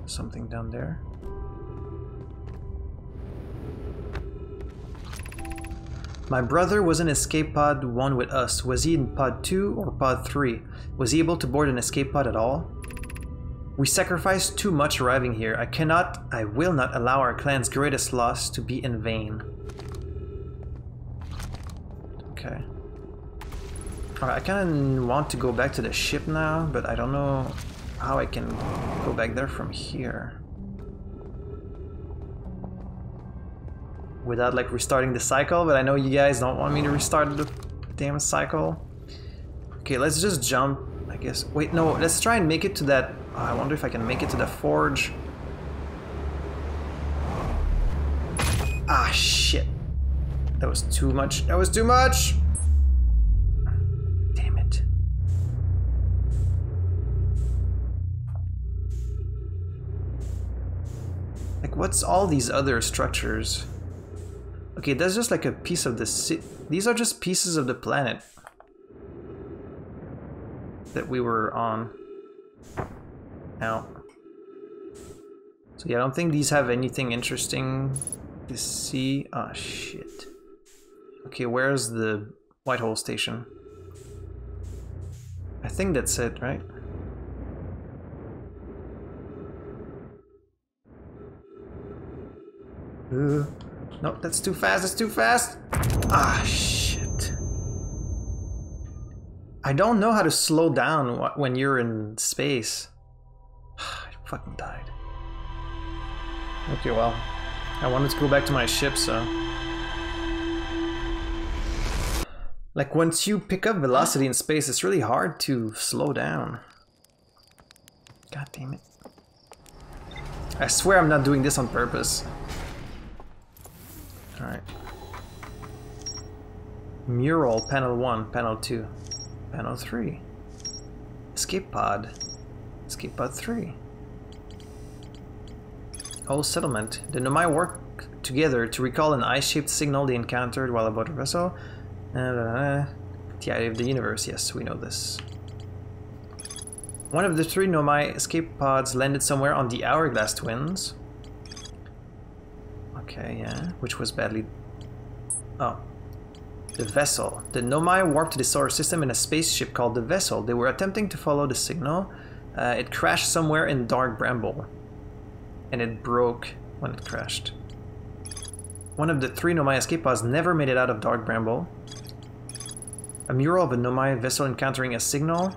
Something down there. My brother was in escape pod 1 with us. Was he in pod 2 or pod 3? Was he able to board an escape pod at all? We sacrificed too much arriving here. I will not allow our clan's greatest loss to be in vain. Okay. Alright, I kind of want to go back to the ship now, but I don't know how I can go back there from here. Without like restarting the cycle, but I know you guys don't want me to restart the damn cycle. Okay, let's just jump, I guess. Wait, no, let's try and make it to that. Oh, I wonder if I can make it to the forge. Ah, shit. That was too much. That was too much! Damn it. Like, what's all these other structures? Okay, that's just like a piece of the city. These are just pieces of the planet that we were on. Now. So yeah, I don't think these have anything interesting to see. Oh shit. Okay, where's the Whitehole station? I think that's it, right? No, that's too fast, that's too fast! Ah, shit. I don't know how to slow down when you're in space. I fucking died. Okay, well, I wanted to go back to my ship, so... Like, once you pick up velocity in space, it's really hard to slow down. God damn it. I swear I'm not doing this on purpose. Alright. Mural, panel 1, panel 2, panel 3. Escape pod. Escape pod 3. Whole settlement. The Nomai work together to recall an eye-shaped signal they encountered while aboard a vessel. The eye of the universe, yes, we know this. One of the 3 Nomai escape pods landed somewhere on the Hourglass Twins. Okay, yeah, which was badly... Oh. The vessel. The Nomai warped to the solar system in a spaceship called the Vessel. They were attempting to follow the signal. It crashed somewhere in Dark Bramble. And it broke when it crashed. One of the 3 Nomai escape pods never made it out of Dark Bramble. A mural of a Nomai vessel encountering a signal.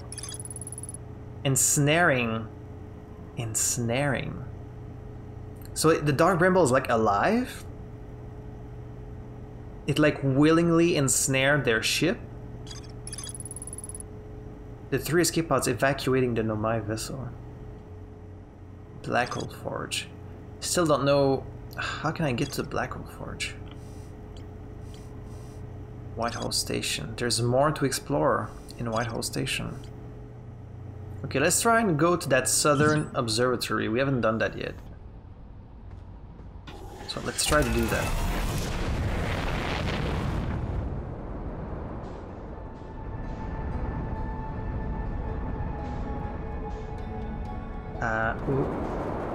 Ensnaring. Ensnaring. So the Dark Bramble is like alive? It like willingly ensnared their ship? The 3 escape pods evacuating the Nomai vessel. Black Hole Forge. Still don't know... How can I get to the Black Hole Forge? Whitehall Station. There's more to explore in Whitehall Station. Okay, let's try and go to that southern observatory. We haven't done that yet. So let's try to do that.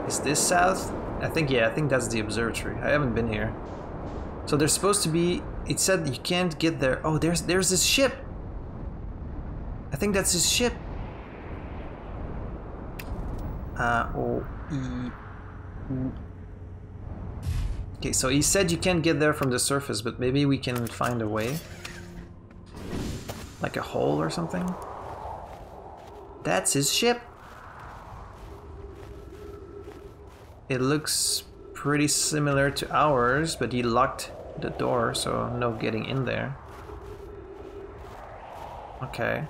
Is this south? I think that's the observatory. I haven't been here. So there's supposed to be... It said you can't get there. Oh, there's this ship! I think that's his ship. Okay, so he said you can't get there from the surface, but maybe we can find a way. Like a hole or something? That's his ship! It looks pretty similar to ours, but he locked the door, so no getting in there. Okay.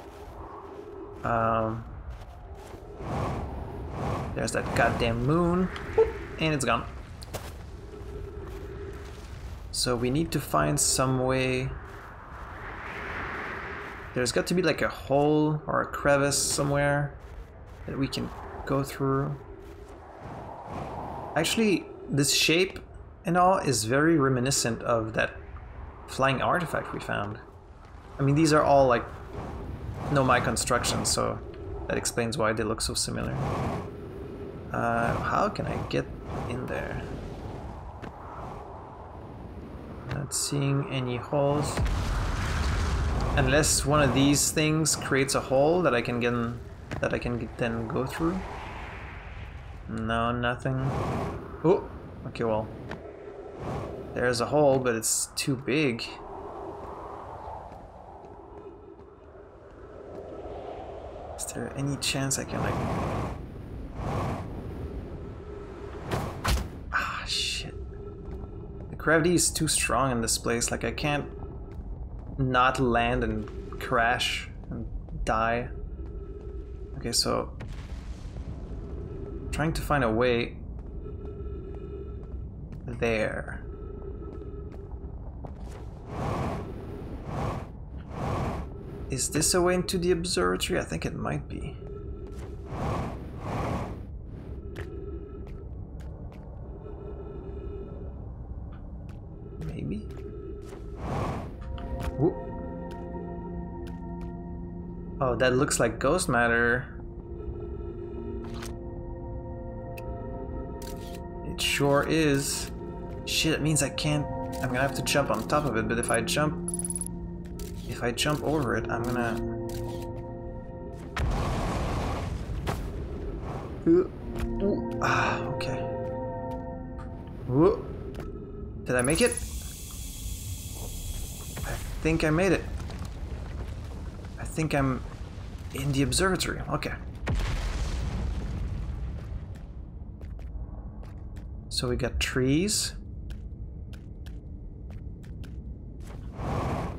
There's that goddamn moon. Whoop, and it's gone. So we need to find some way. There's got to be like a hole or a crevice somewhere that we can go through. Actually, this shape and all is very reminiscent of that flying artifact we found. I mean, these are all like Nomai constructions, so that explains why they look so similar. How can I get in there? Not seeing any holes. Unless one of these things creates a hole that I can then go through. No, nothing. Oh, okay, well. There's a hole, but it's too big. Is there any chance I can like... Ah, shit. The gravity is too strong in this place, like I can't not land and crash and die. Okay, so... trying to find a way there. Is this a way into the observatory? I think it might be. Maybe? Whoop. Oh, that looks like ghost matter. It sure is. Shit, it means I can't... I'm gonna have to jump on top of it, but if I jump over it, I'm gonna... Ah, okay. Did I make it? I think I made it. I think I'm in the observatory. Okay. So we got trees.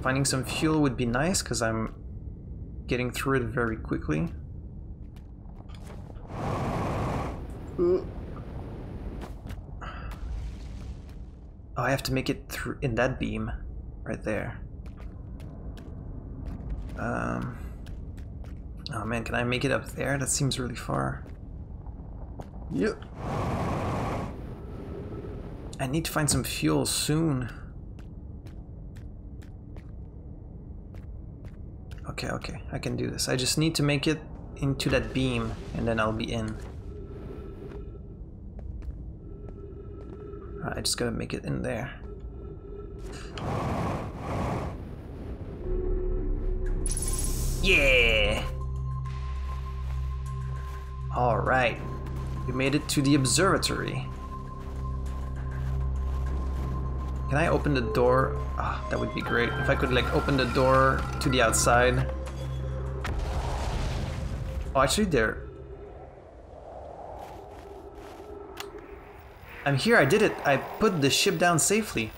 Finding some fuel would be nice, because I'm getting through it very quickly. Oh, I have to make it through in that beam right there. Oh man, can I make it up there? That seems really far. Yep. I need to find some fuel soon. okay, I can do this. I just need to make it into that beam, and then I'll be in. I just gotta make it in there. Yeah! Alright, we made it to the observatory. Can I open the door? Ah, that would be great. If I could like open the door to the outside. Oh, actually there. I'm here, I did it. I put the ship down safely.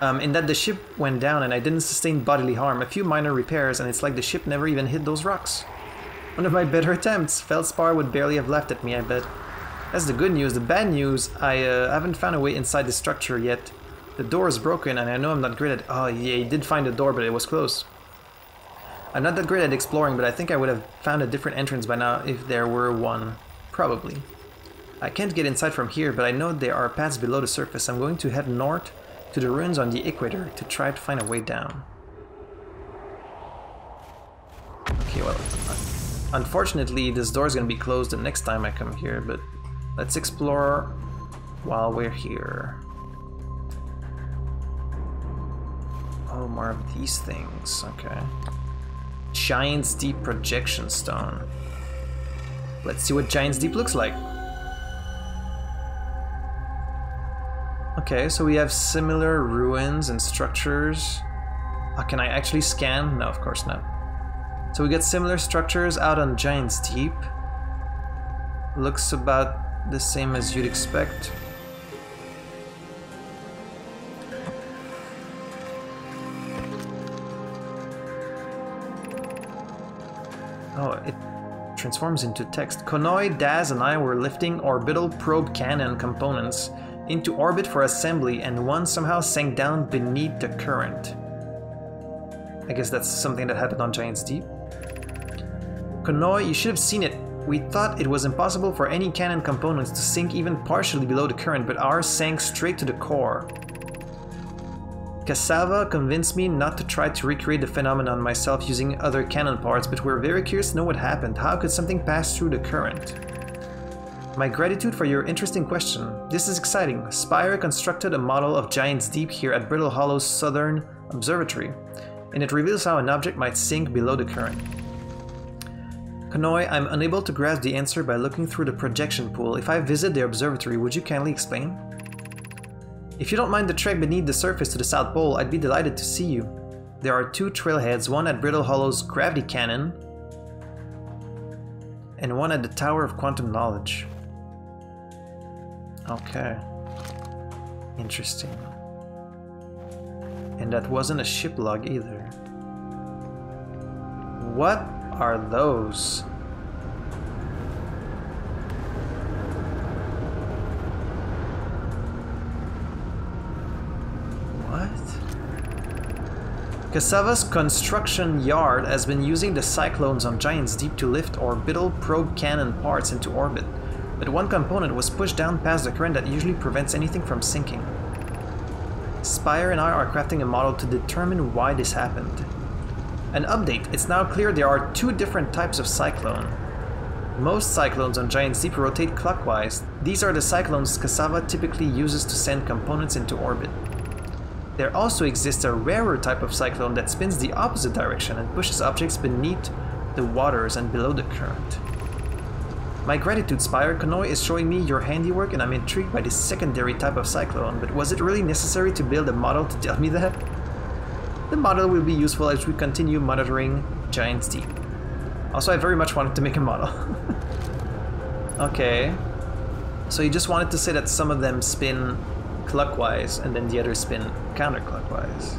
In that the ship went down and I didn't sustain bodily harm. A few minor repairs and it's like the ship never even hit those rocks. One of my better attempts. Feldspar would barely have laughed at me, I bet. That's the good news. The bad news, I haven't found a way inside the structure yet. The door is broken and I know I'm not great at... Oh yeah, he did find the door, but it was close. I'm not that great at exploring, but I think I would have found a different entrance by now if there were one. Probably. I can't get inside from here, but I know there are paths below the surface. I'm going to head north to the ruins on the equator to try to find a way down. Okay, well, unfortunately this door is going to be closed the next time I come here, but let's explore while we're here. Oh, more of these things, okay. Giant's Deep projection stone. Let's see what Giant's Deep looks like. Okay, so we have similar ruins and structures. Oh, can I actually scan? No, of course not. So we get similar structures out on Giant's Deep. Looks about the same as you'd expect. Oh, it transforms into text. Konoi, Daz, and I were lifting orbital probe cannon components into orbit for assembly, and one somehow sank down beneath the current. I guess that's something that happened on Giant's Deep. Konoi, you should have seen it. We thought it was impossible for any cannon components to sink even partially below the current, but ours sank straight to the core. Cassava convinced me not to try to recreate the phenomenon myself using other cannon parts, but we're very curious to know what happened. How could something pass through the current? My gratitude for your interesting question. This is exciting. Spire constructed a model of Giant's Deep here at Brittle Hollow's Southern Observatory, and it reveals how an object might sink below the current. Konoi, I'm unable to grasp the answer by looking through the projection pool. If I visit the observatory, would you kindly explain? If you don't mind the trek beneath the surface to the South Pole, I'd be delighted to see you. There are two trailheads, one at Brittle Hollow's gravity cannon, and one at the Tower of Quantum Knowledge. Okay. Interesting. And that wasn't a ship log either. What are those? What? Cassava's construction yard has been using the cyclones on Giant's Deep to lift orbital probe cannon parts into orbit, but one component was pushed down past the current that usually prevents anything from sinking. Spire and I are crafting a model to determine why this happened. An update. It's now clear there are two different types of cyclone. Most cyclones on Giant's Deep rotate clockwise. These are the cyclones Cassava typically uses to send components into orbit. There also exists a rarer type of cyclone that spins the opposite direction and pushes objects beneath the waters and below the current. My gratitude, Spire. Konoi is showing me your handiwork and I'm intrigued by this secondary type of cyclone, but was it really necessary to build a model to tell me that? The model will be useful as we continue monitoring Giant's Deep. Also, I very much wanted to make a model. Okay. So you just wanted to say that some of them spin clockwise and then the others spin counterclockwise.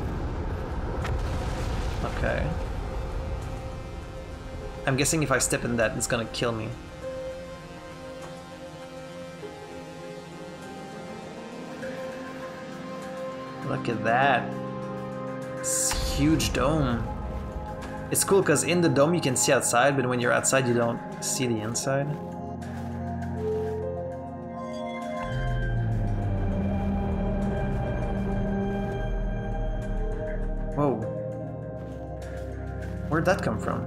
Okay. I'm guessing if I step in that, it's gonna kill me. Look at that. It's a huge dome. It's cool because in the dome you can see outside, but when you're outside you don't see the inside. Whoa. Where'd that come from?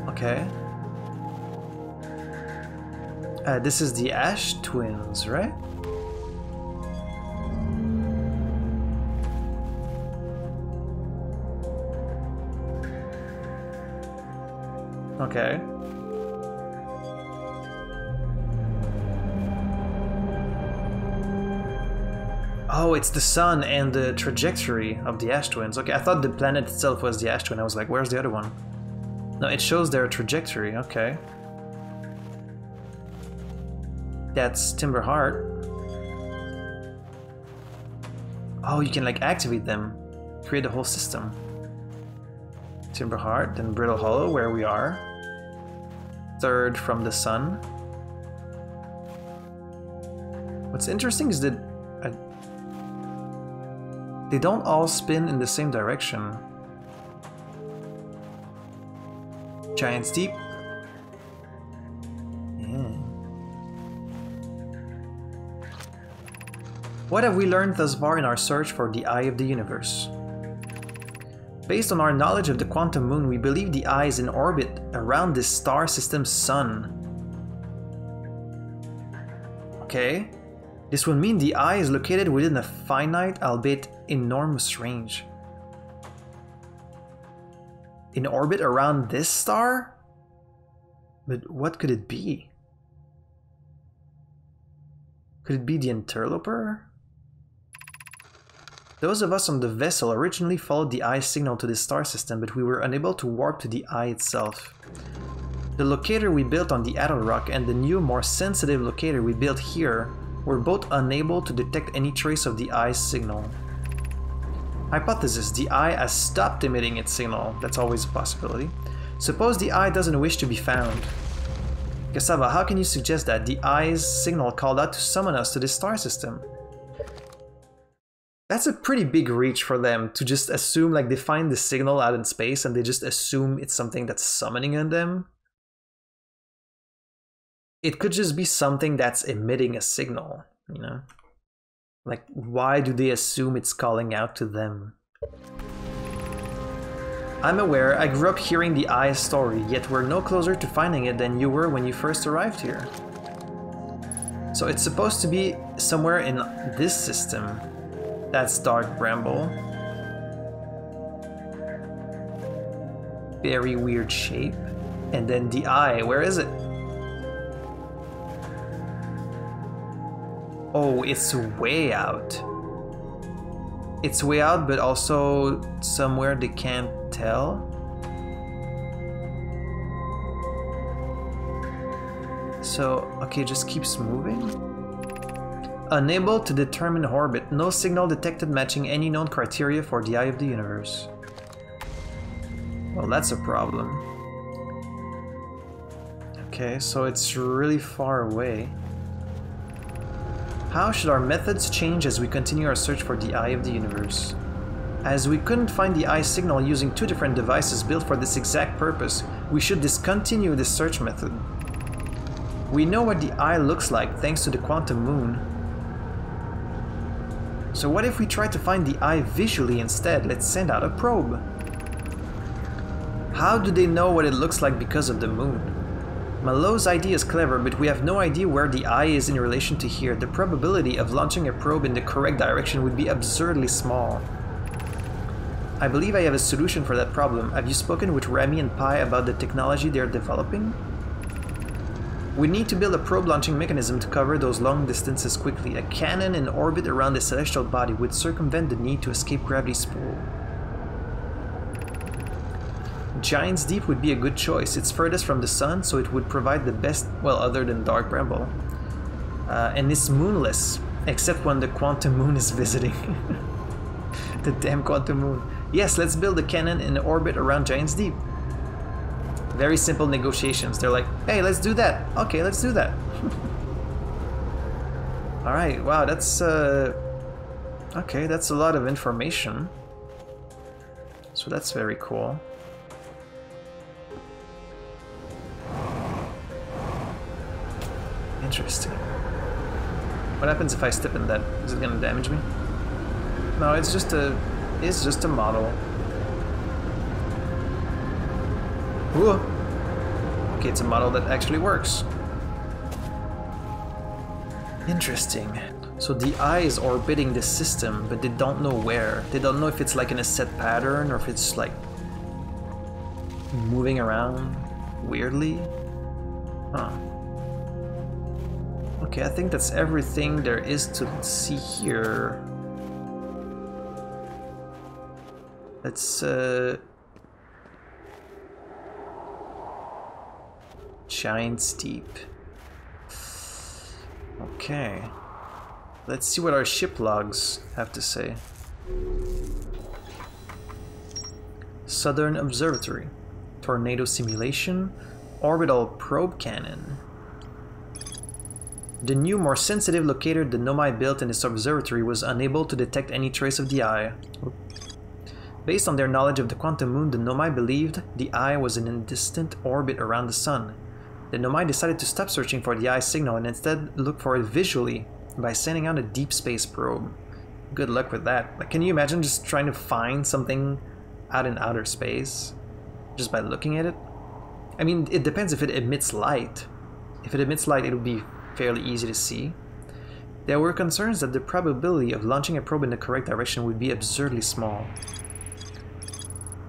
Okay. This is the Ash Twins, right? Okay. Oh, it's the sun and the trajectory of the Ash Twins. Okay, I thought the planet itself was the Ash Twin. I was like, where's the other one? No, it shows their trajectory. Okay. That's Timber Heart. Oh, you can like activate them. Create a whole system. Timber Heart, then Brittle Hollow, where we are. Third from the sun. What's interesting is that they don't all spin in the same direction. Giant's Deep. Yeah. What have we learned thus far in our search for the Eye of the Universe? Based on our knowledge of the quantum moon, we believe the Eye is in orbit around this star system's sun. Okay. This would mean the Eye is located within a finite, albeit enormous range. In orbit around this star? But what could it be? Could it be the interloper? Those of us on the vessel originally followed the Eye signal to the star system, but we were unable to warp to the Eye itself. The locator we built on the Addle Rock and the new, more sensitive locator we built here were both unable to detect any trace of the Eye's signal. Hypothesis: the Eye has stopped emitting its signal. That's always a possibility. Suppose the Eye doesn't wish to be found. Cassava, how can you suggest that the Eye's signal called out to summon us to this star system? That's a pretty big reach for them to just assume, like, they find the signal out in space and they just assume it's something that's summoning on them. It could just be something that's emitting a signal, you know? Like, why do they assume it's calling out to them? I'm aware, I grew up hearing the Eye story, yet we're no closer to finding it than you were when you first arrived here. So it's supposed to be somewhere in this system. That's Dark Bramble. Very weird shape. And then the Eye, where is it? Oh, it's way out. It's way out, but also somewhere they can't tell. So, okay, just keeps moving. Unable to determine orbit. No signal detected matching any known criteria for the Eye of the Universe. Well, that's a problem. Okay, so it's really far away. How should our methods change as we continue our search for the Eye of the Universe? As we couldn't find the Eye signal using two different devices built for this exact purpose, we should discontinue this search method. We know what the Eye looks like thanks to the quantum moon. So what if we try to find the Eye visually instead? Let's send out a probe. How do they know what it looks like because of the moon? Malot's idea is clever, but we have no idea where the Eye is in relation to here. The probability of launching a probe in the correct direction would be absurdly small. I believe I have a solution for that problem. Have you spoken with Rami and Pi about the technology they are developing? We need to build a probe launching mechanism to cover those long distances quickly. A cannon in orbit around the celestial body would circumvent the need to escape gravity's pull. Giant's Deep would be a good choice. It's furthest from the sun, so it would provide the best, well, other than Dark Bramble. And it's moonless, except when the quantum moon is visiting. The damn quantum moon. Yes, let's build a cannon in orbit around Giant's Deep. Very simple negotiations. They're like, hey, let's do that. Okay, let's do that. Alright, wow, that's... Okay, that's a lot of information. So that's very cool. Interesting. What happens if I step in that? Is it gonna damage me? No, it's just a... is just a model. Ooh. Okay, it's a model that actually works. Interesting. So the eye is orbiting the system, but they don't know where. They don't know if it's like in a set pattern or if it's like moving around weirdly. Huh. Okay, I think that's everything there is to see here. Let's Giant Steep. Okay. Let's see what our ship logs have to say. Southern Observatory. Tornado simulation. Orbital probe cannon. The new, more sensitive locator the Nomai built in this observatory was unable to detect any trace of the eye. Based on their knowledge of the quantum moon, the Nomai believed the eye was in a distant orbit around the sun. The Nomai decided to stop searching for the eye signal and instead look for it visually by sending out a deep space probe. Good luck with that. Like, can you imagine just trying to find something out in outer space just by looking at it? I mean, it depends if it emits light. If it emits light, it would be fairly easy to see. There were concerns that the probability of launching a probe in the correct direction would be absurdly small.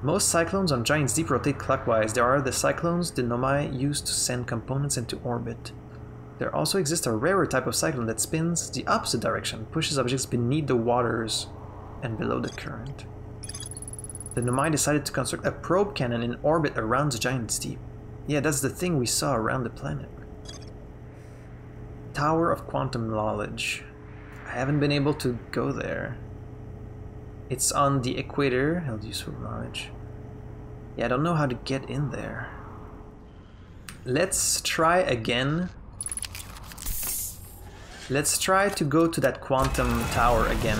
Most cyclones on Giant's Deep rotate clockwise. There are the cyclones the Nomai use to send components into orbit. There also exists a rarer type of cyclone that spins the opposite direction, pushes objects beneath the waters and below the current. The Nomai decided to construct a probe cannon in orbit around the Giant's Deep. Yeah, that's the thing we saw around the planet. Tower of Quantum Knowledge. I haven't been able to go there. It's on the equator. Held useful knowledge. Yeah, I don't know how to get in there. Let's try again. Let's try to go to that quantum tower again.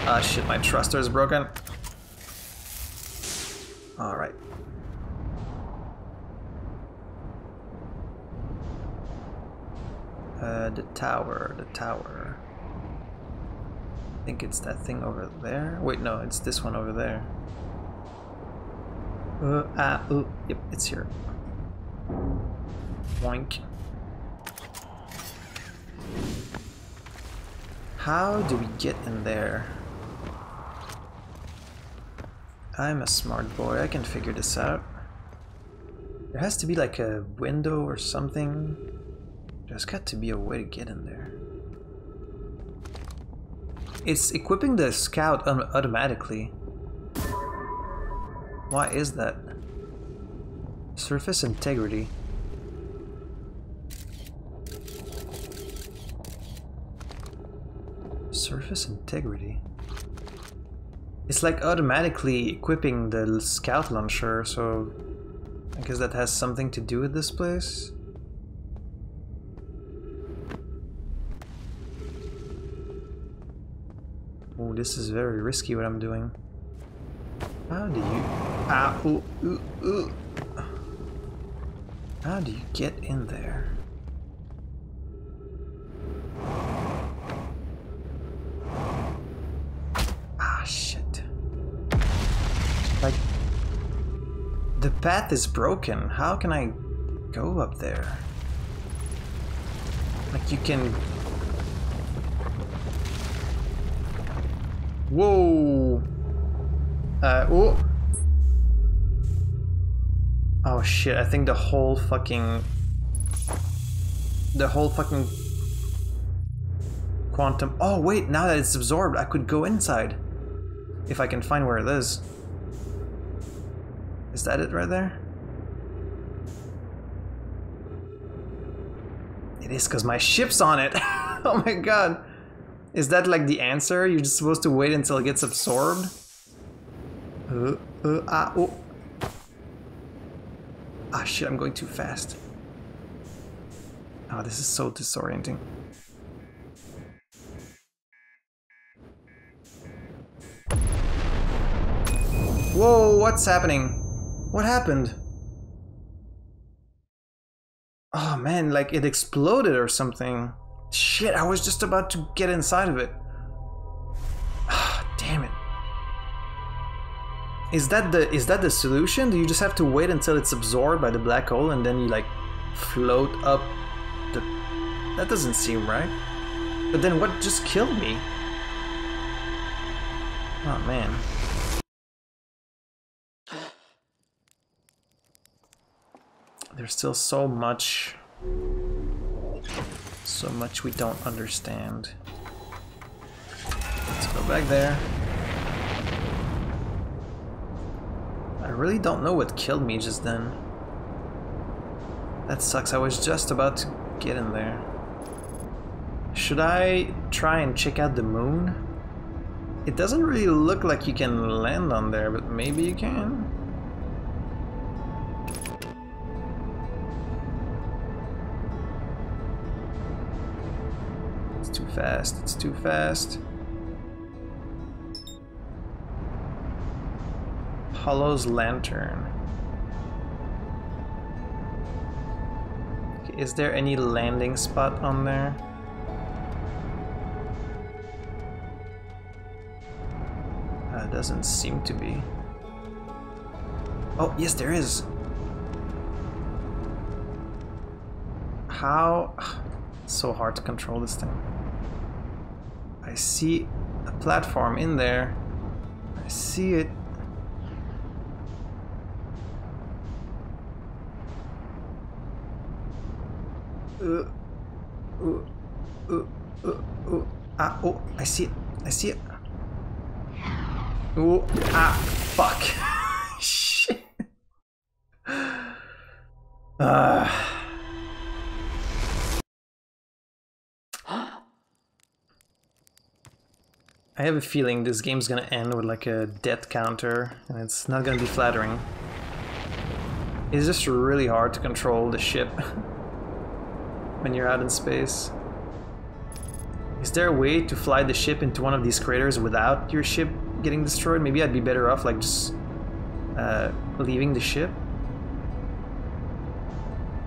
Ah, shit, my thruster is broken. Alright. The tower. I think it's that thing over there. Wait, no, it's this one over there. Yep, it's here. Boink. How do we get in there? I'm a smart boy, I can figure this out. There has to be like a window or something. There's got to be a way to get in there. It's equipping the scout automatically. Why is that? Surface integrity. Surface integrity. It's like automatically equipping the scout launcher, so I guess that has something to do with this place. Oh, this is very risky what I'm doing. How do you... How do you get in there? Ah, shit. Like... The path is broken. How can I go up there? Like, you can... Whoa! Oh! Oh shit, I think the whole fucking quantum... Oh wait, now that it's absorbed, I could go inside. If I can find where it is. Is that it right there? It is, because my ship's on it! Oh my god! Is that like the answer? You're just supposed to wait until it gets absorbed? Oh. Ah shit, I'm going too fast. Oh, this is so disorienting. Whoa, what's happening? What happened? Oh man, like it exploded or something. Shit, I was just about to get inside of it. Ah, damn it. Is that the solution? Do you just have to wait until it's absorbed by the black hole and then you like float up the... That doesn't seem right. But then what just killed me? Oh man. There's still so much we don't understand. Let's go back there. I really don't know what killed me just then. That sucks, I was just about to get in there. Should I try and check out the moon? It doesn't really look like you can land on there, but maybe you can? It's too fast, it's too fast. Hollow's lantern. Okay, is there any landing spot on there? Doesn't seem to be. Oh, yes, there is. How? It's so hard to control this thing. I see a platform in there. I see it. Oh, I see it. I see it. Oh, fuck. Shit. I have a feeling this game's gonna end with like a death counter, and it's not gonna be flattering. It's just really hard to control the ship when you're out in space. Is there a way to fly the ship into one of these craters without your ship getting destroyed? Maybe I'd be better off like just leaving the ship.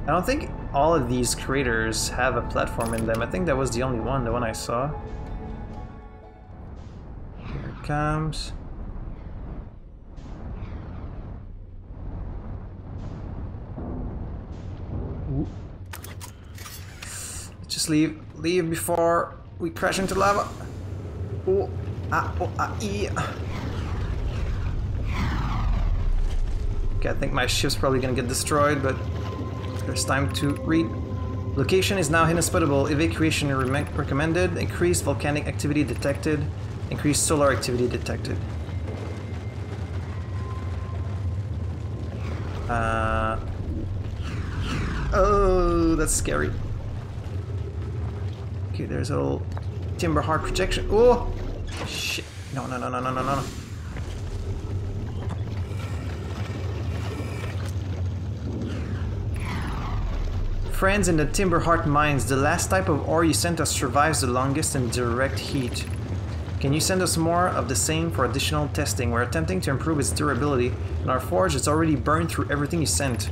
I don't think all of these craters have a platform in them. I think that was the only one, the one I saw. Here it comes. Ooh. Just leave before we crash into lava. Oh, yeah. Okay, I think my ship's probably gonna get destroyed, but there's time to read. Location is now inhospitable. Evacuation recommended. Increased volcanic activity detected. Increased solar activity detected. Oh, that's scary. Okay, there's a little timber heart projection. Oh! Shit. No. Friends in the Timber Heart mines, the last type of ore you sent us survives the longest in direct heat. Can you send us more of the same for additional testing? We're attempting to improve its durability, and our forge is already burned through everything you sent.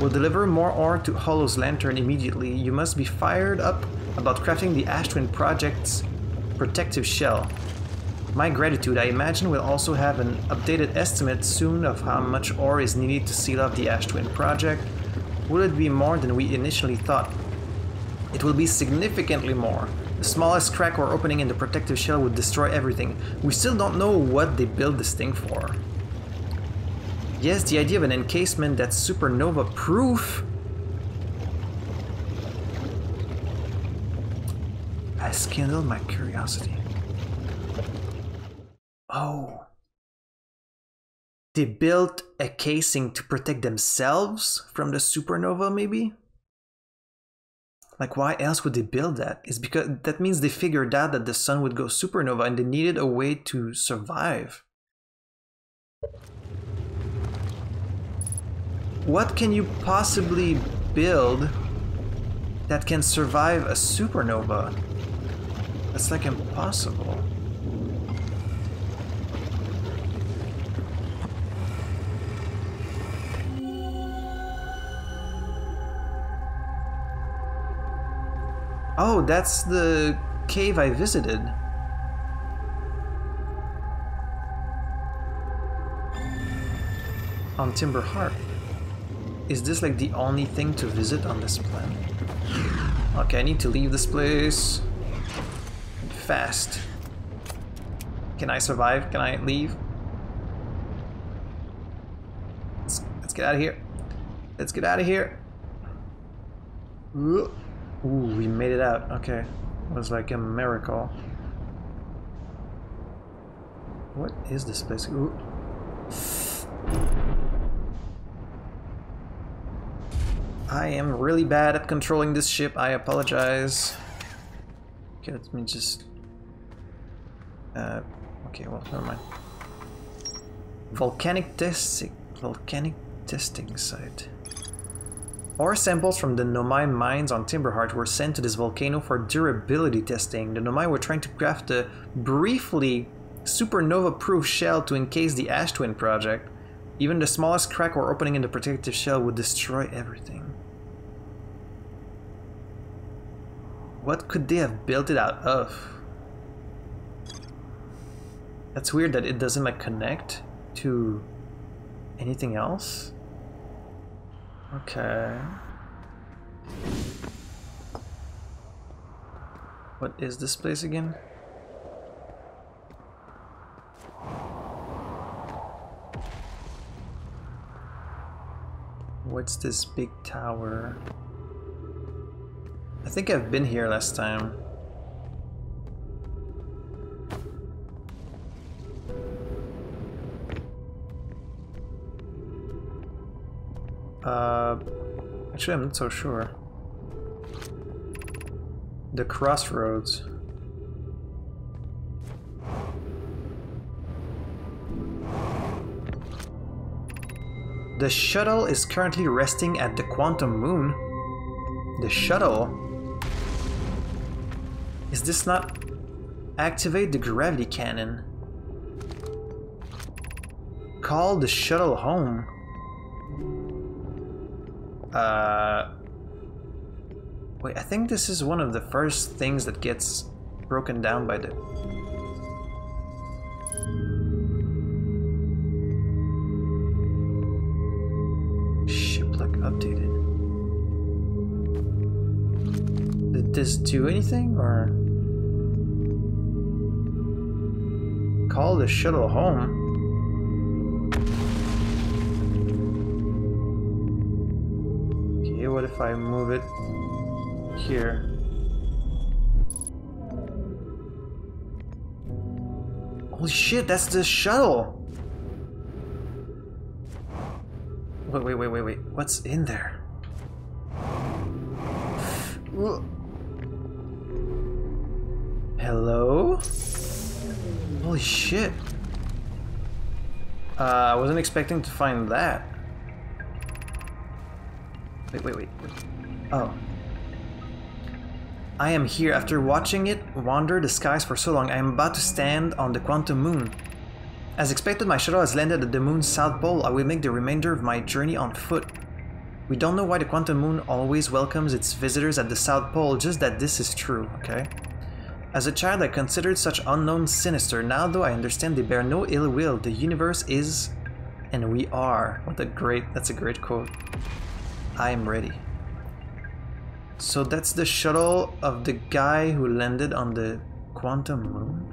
We'll deliver more ore to Hollow's lantern immediately. You must be fired up about crafting the Ash Twin Project's protective shell. My gratitude. I imagine we'll also have an updated estimate soon of how much ore is needed to seal off the Ash Twin Project. Will it be more than we initially thought? It will be significantly more. The smallest crack or opening in the protective shell would destroy everything. We still don't know what they built this thing for. Yes, the idea of an encasement that's supernova proof has kindled my curiosity. Oh. They built a casing to protect themselves from the supernova, maybe? Like, why else would they build that? It's because that means they figured out that the sun would go supernova and they needed a way to survive. What can you possibly build that can survive a supernova? That's like impossible. Oh, that's the cave I visited. on Timber Heart. Is this like the only thing to visit on this planet? Okay, I need to leave this place fast. Can I survive? Can I leave? Let's get out of here. Let's get out of here. Ooh, we made it out. Okay, it was like a miracle. What is this place? Ooh. I am really bad at controlling this ship. I apologize. Okay, let me just... okay, well, never mind. Volcanic testing site. Ore samples from the Nomai mines on Timberheart were sent to this volcano for durability testing. The Nomai were trying to craft a briefly supernova-proof shell to encase the Ash Twin project. Even the smallest crack or opening in the protective shell would destroy everything. What could they have built it out of? That's weird that it doesn't like connect to anything else. Okay. What is this place again? What's this big tower? I think I've been here last time. Actually, I'm not so sure. The crossroads. The shuttle is currently resting at the Quantum Moon. The shuttle? Is this not... Activate the gravity cannon. Call the shuttle home. Wait, I think this is one of the first things that gets broken down by the... Ship-like updated. Did this do anything, or... Call the shuttle home? Okay, what if I move it here? Holy shit, that's the shuttle! Wait. What's in there? Hello? Holy shit. I wasn't expecting to find that. Wait. Oh. I am here. After watching it wander the skies for so long, I am about to stand on the Quantum Moon. As expected, my shuttle has landed at the moon's south pole. I will make the remainder of my journey on foot. We don't know why the Quantum Moon always welcomes its visitors at the south pole, just that this is true, okay? As a child, I considered such unknowns sinister. Now, though, I understand they bear no ill will. The universe is, and we are. That's a great quote. I am ready. So that's the shuttle of the guy who landed on the Quantum Moon?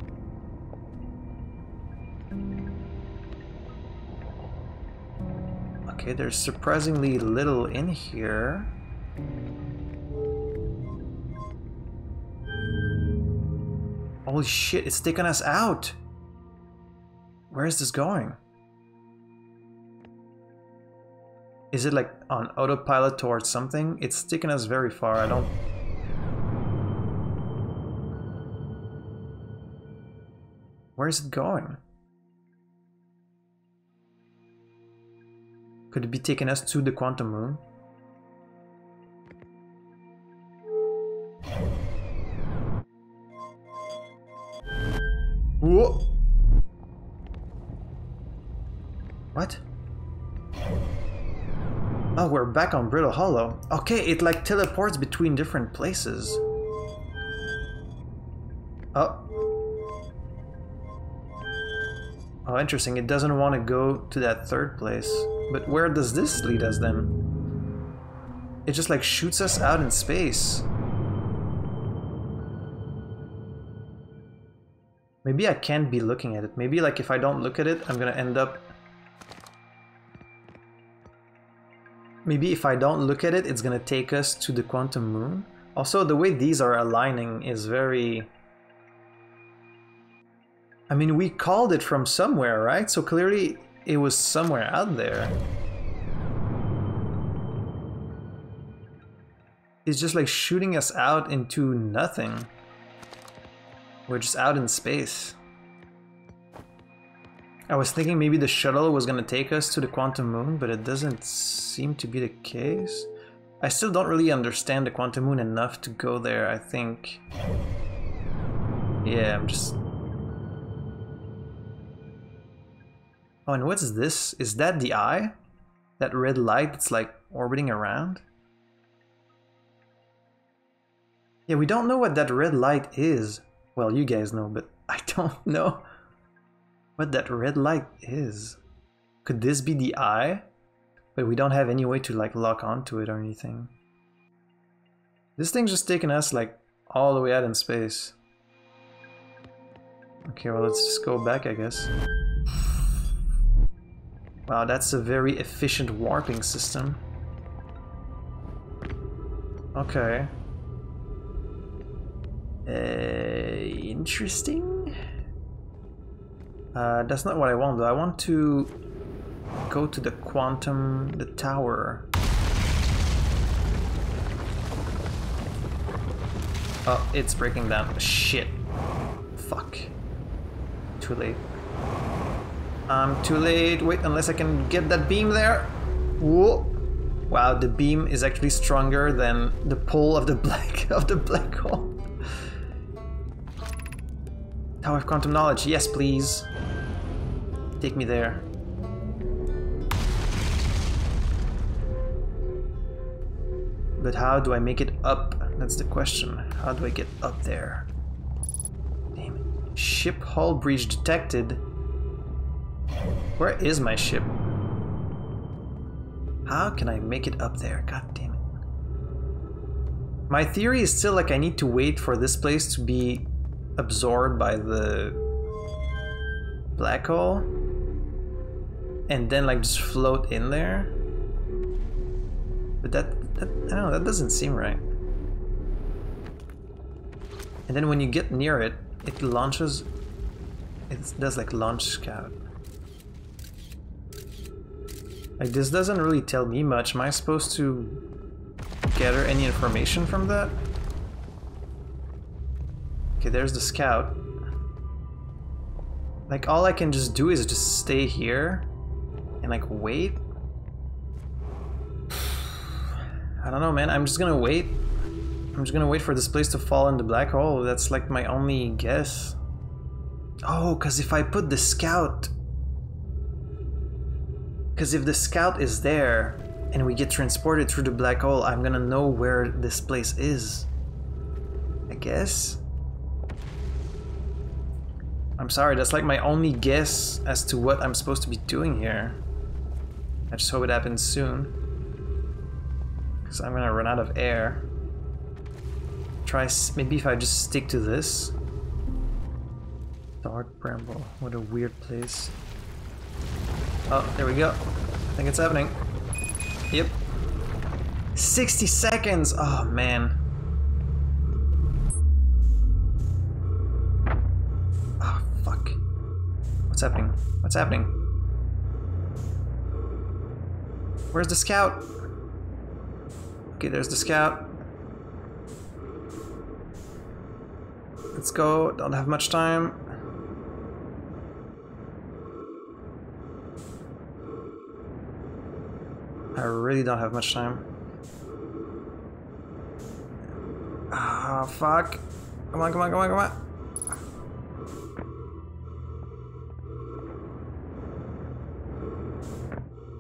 Okay, there's surprisingly little in here. Holy shit, it's taking us out! Where is this going? Is it like on autopilot towards something? It's taking us very far, I don't... Where is it going? Could it be taking us to the Quantum Moon? Whoa! What? Oh, we're back on Brittle Hollow. Okay, it like teleports between different places. Oh. Oh, interesting. It doesn't want to go to that third place. But where does this lead us then? It just like shoots us out in space. Maybe I can't be looking at it. Maybe like if I don't look at it, I'm gonna end up... Maybe if I don't look at it, it's gonna take us to the quantum moon. Also, the way these are aligning is very... I mean, we called it from somewhere, right? So clearly it was somewhere out there. It's just like shooting us out into nothing. We're just out in space. I was thinking maybe the shuttle was gonna take us to the quantum moon, but it doesn't seem to be the case. I still don't really understand the quantum moon enough to go there, I think. Yeah, I'm just... Oh, and what's this? Is that the eye? That red light that's like orbiting around? Yeah, we don't know what that red light is. Well, you guys know, but I don't know what that red light is. Could this be the eye? But we don't have any way to like lock onto it or anything. This thing's just taking us like all the way out in space. Okay, well, let's just go back, I guess. Wow, that's a very efficient warping system. Okay. Interesting. That's not what I want though. I want to go to the tower. Oh, it's breaking down. Shit. Fuck. Too late. I'm too late. Wait, unless I can get that beam there. Whoa. Wow, the beam is actually stronger than the pull of the black hole. Tower of Quantum Knowledge, yes please. Take me there. But how do I make it up? That's the question. How do I get up there? Damn it. Ship hull breach detected. Where is my ship? How can I make it up there? God damn it. My theory is still like I need to wait for this place to be absorbed by the black hole and then like just float in there. But that I don't know, that doesn't seem right. And then when you get near it, it launches, it does like launch scout. Like this doesn't really tell me much. Am I supposed to gather any information from that? Okay, there's the scout. Like all I can just do is just stay here and like wait. I don't know, man. I'm just gonna wait. I'm just gonna wait for this place to fall in the black hole. That's like my only guess. Oh, because if I put the scout... Because if the scout is there and we get transported through the black hole, I'm gonna know where this place is. I guess? I'm sorry, that's like my only guess as to what I'm supposed to be doing here. I just hope it happens soon. Because I'm gonna run out of air. Try, maybe if I just stick to this. Dark Bramble, what a weird place. Oh, there we go. I think it's happening. Yep. 60 seconds! Oh, man. Oh, fuck. What's happening? What's happening? Where's the scout? Okay, there's the scout. Let's go. Don't have much time. I really don't have much time. Ah, fuck. Come on, come on, come on, come on.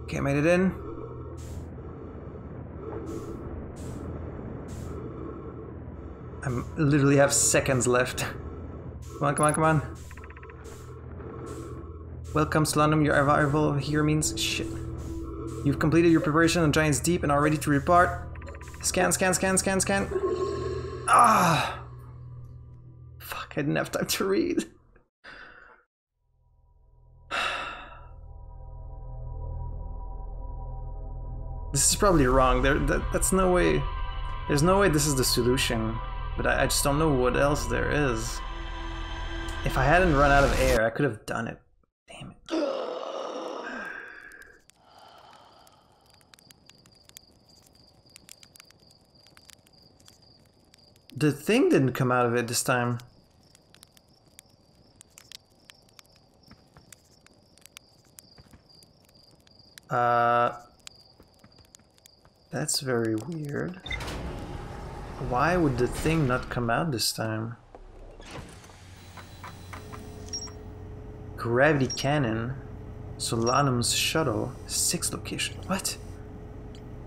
Okay, made it in. I literally have seconds left. Come on, come on, come on. Welcome, Slundum. Your arrival here means shit. You've completed your preparation on Giant's Deep and are ready to repart. Scan, scan, scan, scan, scan. Ah! Fuck, I didn't have time to read. This is probably wrong. That's no way. There's no way this is the solution. But I just don't know what else there is. If I hadn't run out of air, I could have done it. Damn it. The thing didn't come out of it this time. That's very weird. Why would the thing not come out this time? Gravity cannon. Solanum's shuttle. 6 location. What?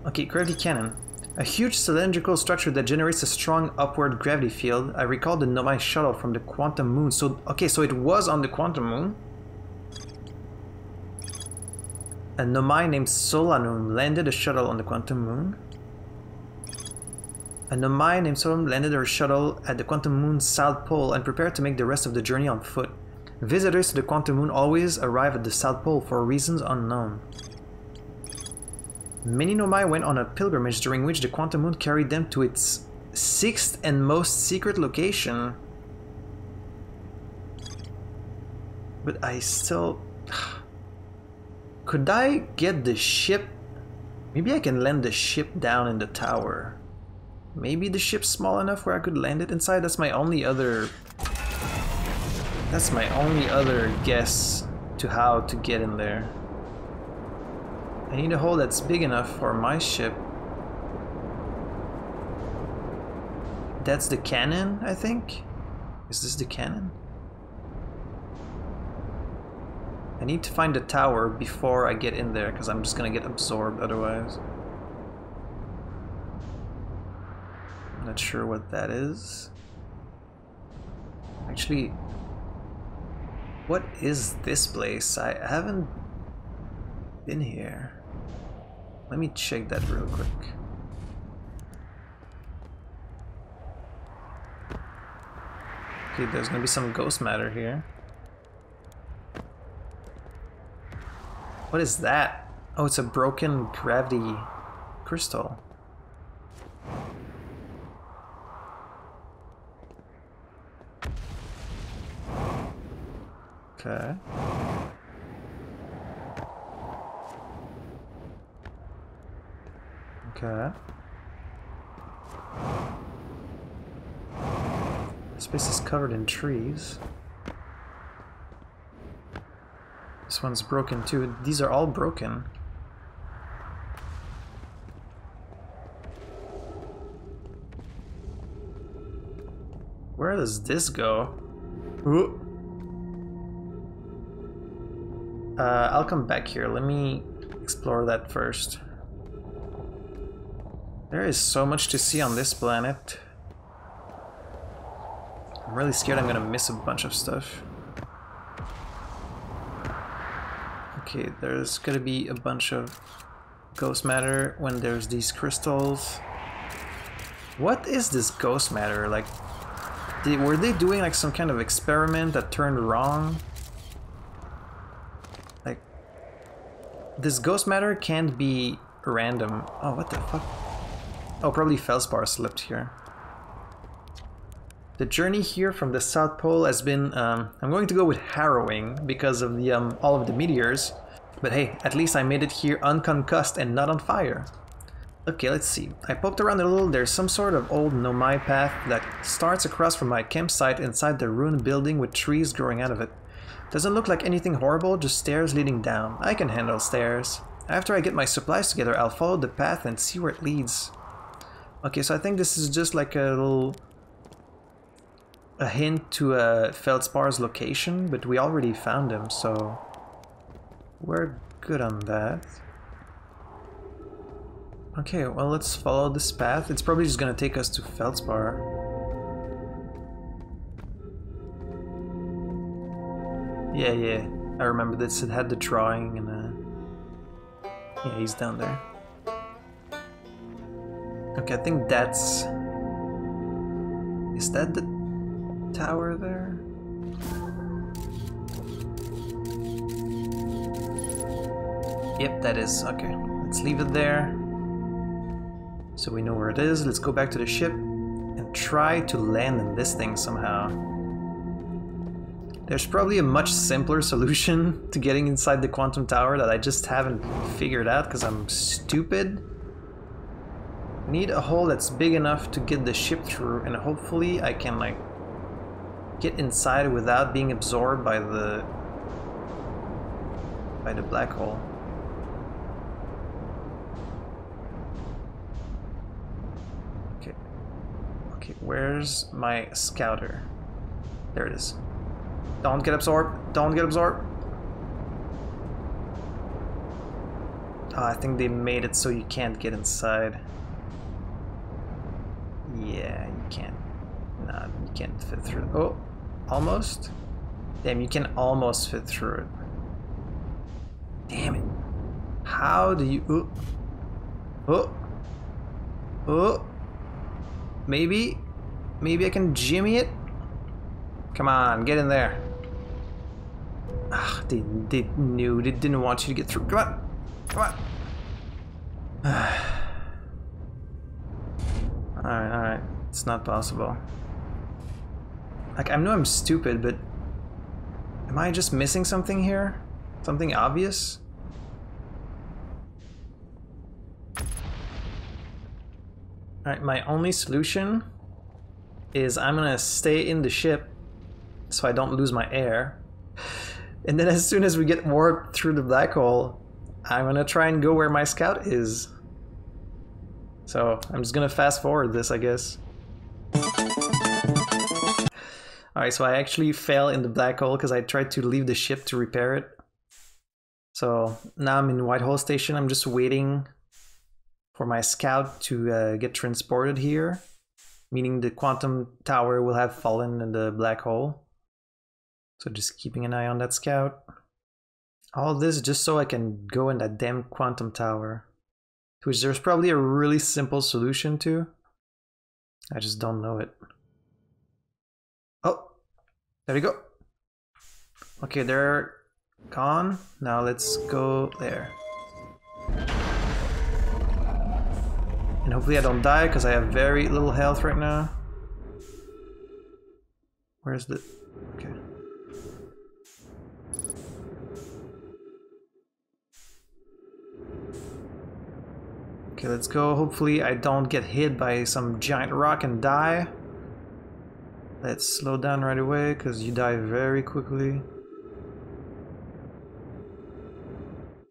Okay, gravity cannon. A huge cylindrical structure that generates a strong upward gravity field. I recall the Nomai shuttle from the Quantum Moon. So, okay, so it was on the Quantum Moon. A Nomai named Solanum landed a shuttle on the Quantum Moon. A Nomai named Solanum landed her shuttle at the Quantum Moon's South Pole and prepared to make the rest of the journey on foot. Visitors to the Quantum Moon always arrive at the South Pole for reasons unknown. Many Nomai went on a pilgrimage during which the Quantum Moon carried them to its 6th and most secret location. But I still... Could I get the ship? Maybe I can land the ship down in the tower. Maybe the ship's small enough where I could land it inside? That's my only other guess to how to get in there. I need a hole that's big enough for my ship. That's the cannon, I think? Is this the cannon? I need to find the tower before I get in there, because I'm just gonna get absorbed otherwise. I'm not sure what that is. Actually, what is this place? I haven't been here. Let me check that real quick. Okay, there's gonna be some ghost matter here. What is that? Oh, it's a broken gravity crystal. Okay. Okay. This place is covered in trees. This one's broken too. These are all broken. Where does this go? Ooh. I'll come back here. Let me explore that first. There is so much to see on this planet. I'm really scared I'm gonna miss a bunch of stuff. Okay, there's gonna be a bunch of ghost matter when there's these crystals. What is this ghost matter? Like, were they doing like some kind of experiment that turned wrong? Like, this ghost matter can't be random. Oh, what the fuck? Oh, probably Feldspar slipped here. The journey here from the South Pole has been, I'm going to go with harrowing because of the all of the meteors. But hey, at least I made it here unconcussed and not on fire. Okay, let's see. I poked around a little. There's some sort of old Nomai path that starts across from my campsite inside the ruined building with trees growing out of it. Doesn't look like anything horrible, just stairs leading down. I can handle stairs. After I get my supplies together, I'll follow the path and see where it leads. Okay, so I think this is just like a hint to Feldspar's location, but we already found him, so we're good on that. Okay, well, let's follow this path. It's probably just gonna take us to Feldspar. Yeah, I remember this. It had the drawing and Yeah, he's down there. Okay, I think that's... Is that the tower there? Yep, that is. Okay, let's leave it there. So we know where it is. Let's go back to the ship and try to land in this thing somehow. There's probably a much simpler solution to getting inside the quantum tower that I just haven't figured out because I'm stupid. I need a hole that's big enough to get the ship through, and hopefully I can like get inside without being absorbed by the black hole. Okay. Okay, where's my scouter? There it is. Don't get absorbed. Don't get absorbed. Oh, I think they made it so you can't get inside. Yeah, you can't. Nah, you can't fit through. Oh, almost? Damn, you can almost fit through it. Damn it. How do you... Oh. Oh. Oh. Maybe I can jimmy it? Come on, get in there. Ah, they knew. They didn't want you to get through. Come on. Come on. Alright. It's not possible. Like, I know I'm stupid, but... Am I just missing something here? Something obvious? Alright, my only solution is I'm gonna stay in the ship so I don't lose my air. And then as soon as we get warped through the black hole, I'm gonna try and go where my scout is. So I'm just gonna fast forward this, I guess. Alright, so I actually fell in the black hole because I tried to leave the ship to repair it. So now I'm in Whitehall Station. I'm just waiting for my scout to get transported here, meaning the quantum tower will have fallen in the black hole. So just keeping an eye on that scout. All this just so I can go in that damn quantum tower, which there's probably a really simple solution to. I just don't know it. Oh, there we go. Okay, they're gone. Now let's go there. And hopefully I don't die because I have very little health right now. Where's the... Okay. Okay, let's go. Hopefully I don't get hit by some giant rock and die. Let's slow down right away because you die very quickly.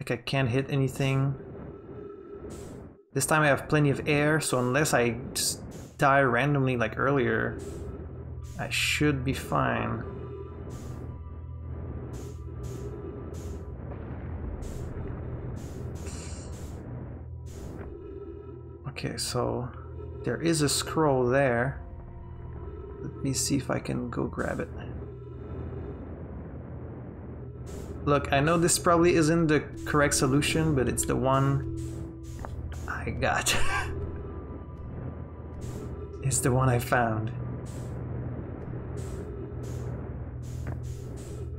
Like I can't hit anything. This time I have plenty of air, so unless I just die randomly like earlier, I should be fine. Okay, so there is a scroll there. Let me see if I can go grab it. Look, I know this probably isn't the correct solution, but it's the one I got. It's the one I found.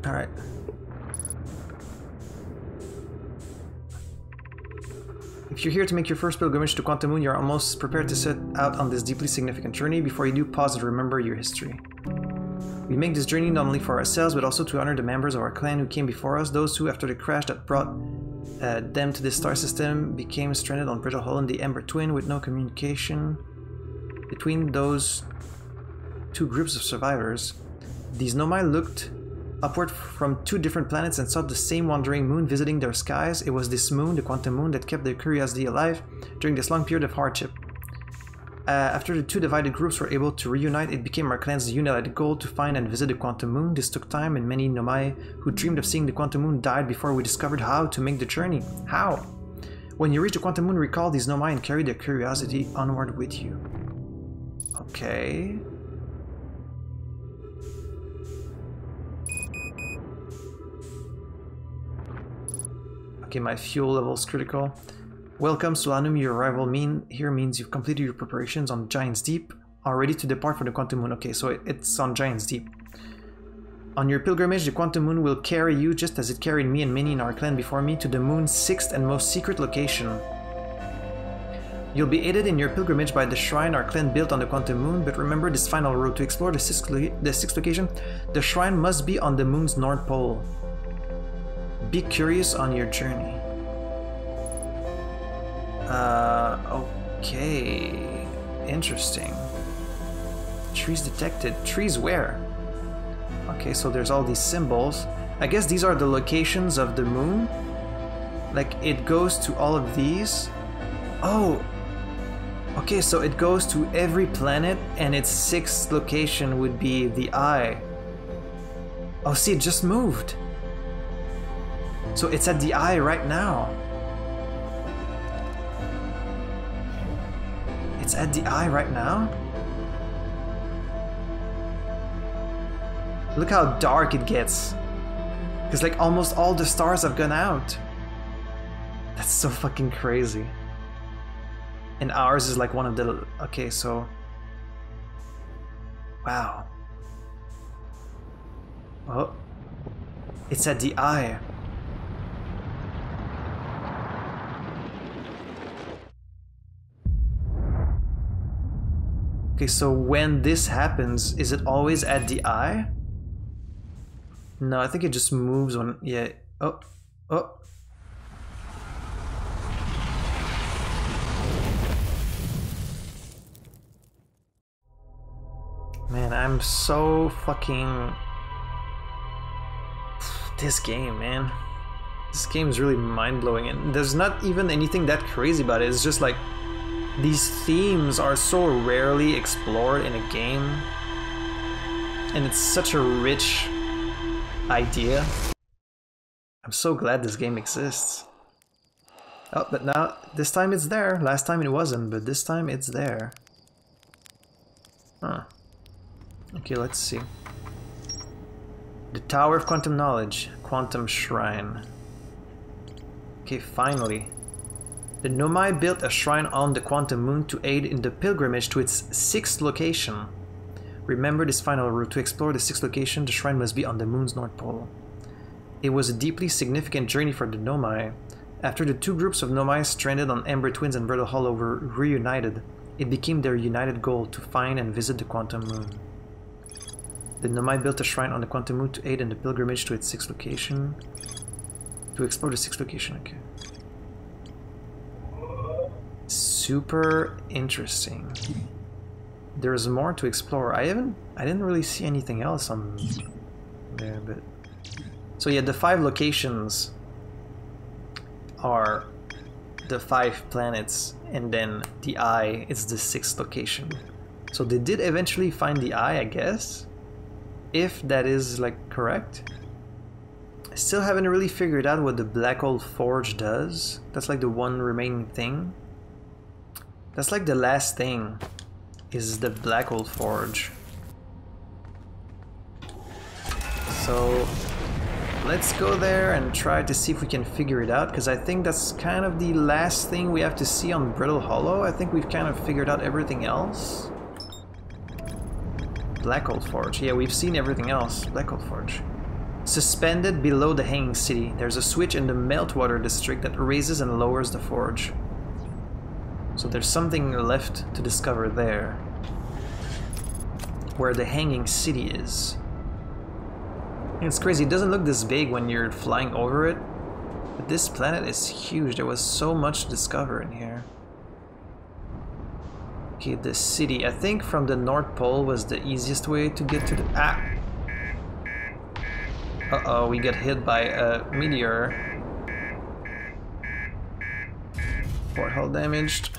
Alright. If you're here to make your first pilgrimage to Quantum Moon, you're almost prepared to set out on this deeply significant journey. Before you do, pause and remember your history. We make this journey not only for ourselves, but also to honor the members of our clan who came before us, those who, after the crash that brought them to this star system, became stranded on Brittle Hollow in the Ember Twin with no communication between those two groups of survivors. These Nomai looked upward from two different planets and saw the same wandering moon visiting their skies. It was this moon, the Quantum Moon, that kept their curiosity alive during this long period of hardship. After the two divided groups were able to reunite, it became our clan's united goal to find and visit the Quantum Moon. This took time, and many Nomai who dreamed of seeing the Quantum Moon died before we discovered how to make the journey. How? When you reach the Quantum Moon, recall these Nomai and carry their curiosity onward with you. Okay. Okay, my fuel level is critical. Welcome, Solanum. Your arrival here means you've completed your preparations on Giant's Deep, are ready to depart for the Quantum Moon. Okay, so it's on Giant's Deep. On your pilgrimage, the Quantum Moon will carry you, just as it carried me and many in our clan before me, to the Moon's 6th and most secret location. You'll be aided in your pilgrimage by the shrine our clan built on the Quantum Moon, but remember this final road. To explore the sixth location, the shrine must be on the Moon's North Pole. Be curious on your journey. Okay. Interesting. Trees detected. Trees where? Okay, so there's all these symbols. I guess these are the locations of the moon. Like, it goes to all of these. Oh! Okay, so it goes to every planet, and its 6th location would be the eye. Oh, see, it just moved. So it's at the eye right now. It's at the eye right now? Look how dark it gets. Because like almost all the stars have gone out. That's so fucking crazy. And ours is like one of the... Okay, so... Wow. Oh. It's at the eye. Okay, so when this happens, is it always at the eye? No, I think it just moves when... Yeah. Oh. Oh. Man, I'm so fucking... This game, man. This game is really mind-blowing, and there's not even anything that crazy about it. It's just like... These themes are so rarely explored in a game, and it's such a rich idea. I'm so glad this game exists. Oh, but now, this time it's there. Last time it wasn't, but this time it's there. Huh. Okay, let's see. The Tower of Quantum Knowledge, Quantum Shrine. Okay, finally. The Nomai built a shrine on the Quantum Moon to aid in the pilgrimage to its 6th location. Remember this final route. To explore the 6th location, the shrine must be on the Moon's North Pole. It was a deeply significant journey for the Nomai. After the two groups of Nomai stranded on Ember Twins and Brittle Hollow were reunited, it became their united goal to find and visit the Quantum Moon. The Nomai built a shrine on the Quantum Moon to aid in the pilgrimage to its 6th location. To explore the 6th location, okay. Super interesting. There's more to explore. I didn't really see anything else on there, but... So yeah, the 5 locations are the 5 planets, and then the eye is the 6th location. So they did eventually find the eye, I guess? If that is, like, correct. I still haven't really figured out what the Black Hole Forge does. That's like the one remaining thing. That's like the last thing, is the Black Hole Forge. So let's go there and try to see if we can figure it out, because I think that's kind of the last thing we have to see on Brittle Hollow. I think we've kind of figured out everything else. Black Hole Forge. Yeah, we've seen everything else. Black Hole Forge. Suspended below the Hanging City, there's a switch in the Meltwater district that raises and lowers the forge. So there's something left to discover there, where the Hanging City is. And it's crazy, it doesn't look this big when you're flying over it, but this planet is huge. There was so much to discover in here. Okay, the city. I think from the North Pole was the easiest way to get to the... Ah! Uh-oh, we got hit by a meteor. Porthole damaged.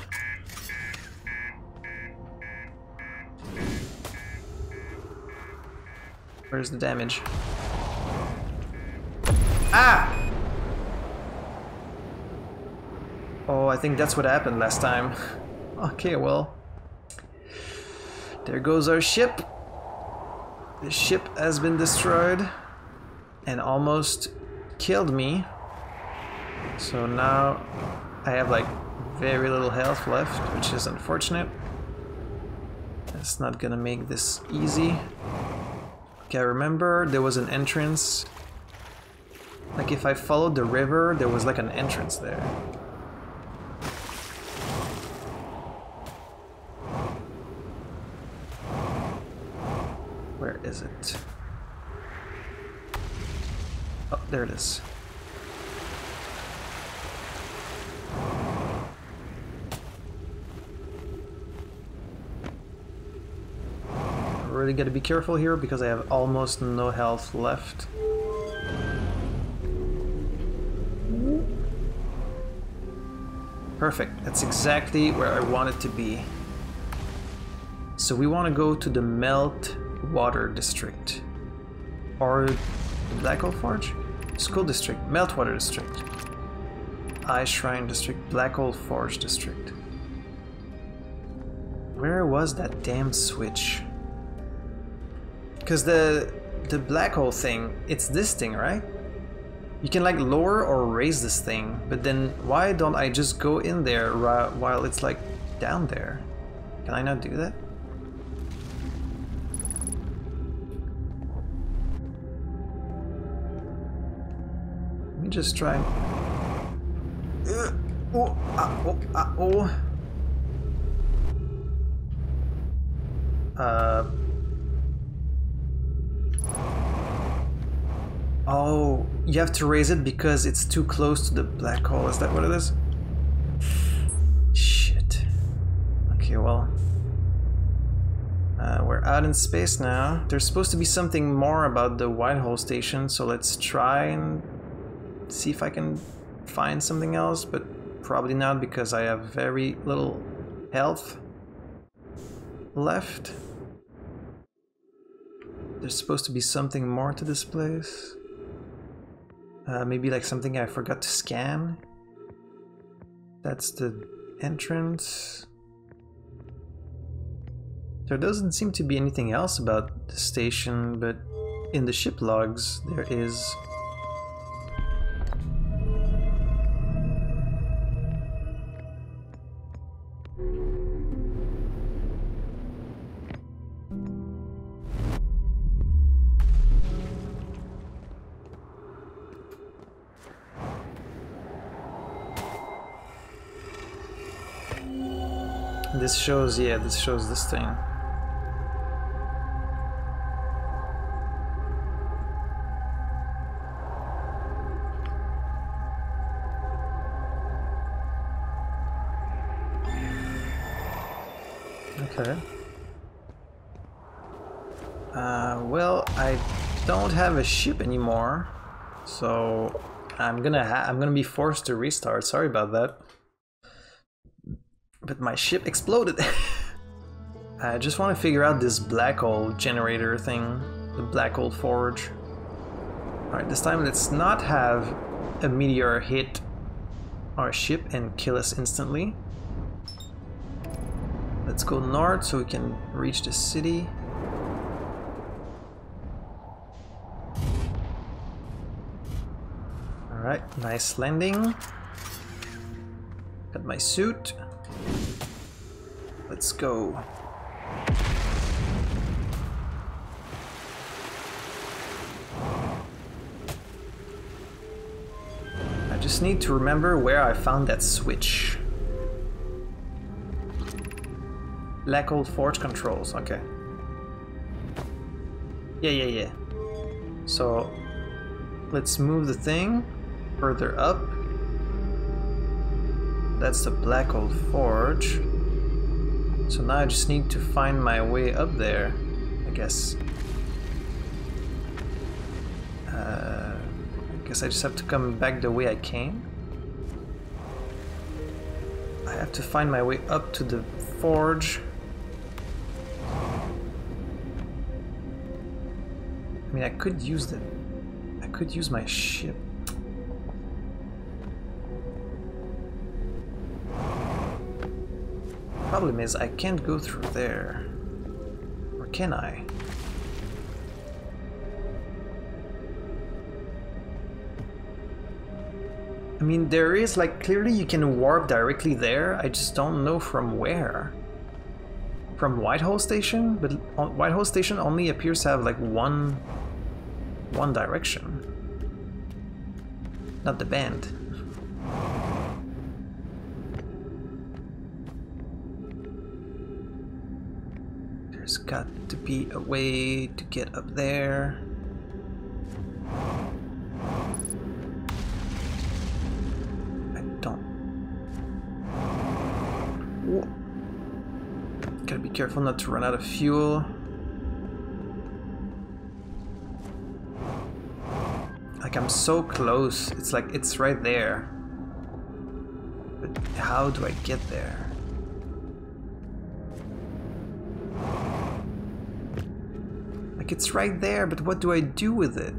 Where's the damage? Ah! Oh, I think that's what happened last time. Okay, well. There goes our ship. The ship has been destroyed and almost killed me. So now I have like very little health left, which is unfortunate. That's not gonna make this easy. Okay, I remember there was an entrance. Like if I followed the river, there was like an entrance there. Where is it? Oh, there it is. Really gotta be careful here because I have almost no health left. Perfect, that's exactly where I want it to be. So we want to go to the Melt Water District. Or the Black Hole Forge? School District, Meltwater District. Ice Shrine District, Black Hole Forge District. Where was that damn switch? Because the black hole thing, it's this thing, right? You can like lower or raise this thing, but then why don't I just go in there while it's like down there? Can I not do that? Let me just try. Oh, you have to raise it because it's too close to the black hole. Is that what it is? Shit. Okay, well. We're out in space now. There's supposed to be something more about the white hole station, so let's try and see if I can find something else, but probably not because I have very little health left. There's supposed to be something more to this place. Maybe like something I forgot to scan. That's the entrance. There doesn't seem to be anything else about the station, but in the ship logs there is. This shows, yeah, this shows this thing. Okay. Well, I don't have a ship anymore, so I'm gonna be forced to restart. Sorry about that. But my ship exploded. I just want to figure out this black hole generator thing, the black hole forge. Alright, this time let's not have a meteor hit our ship and kill us instantly. Let's go north so we can reach the city. Alright, nice landing. Got my suit. Let's go. I just need to remember where I found that switch. Black Hole Forge controls, okay. Yeah. So let's move the thing further up. That's the Black Hole Forge. So now I just need to find my way up there, I guess. I guess I just have to come back the way I came. I have to find my way up to the forge. I mean, I could use my ship. Problem is, I can't go through there. Or can I? I mean, there is, like, clearly you can warp directly there. I just don't know from where. From Whitehall Station? But Whitehall Station only appears to have, like, one direction. Not the bend. There's got to be a way to get up there. Gotta be careful not to run out of fuel. Like, I'm so close. It's like, it's right there. But how do I get there? Like, it's right there, but what do I do with it?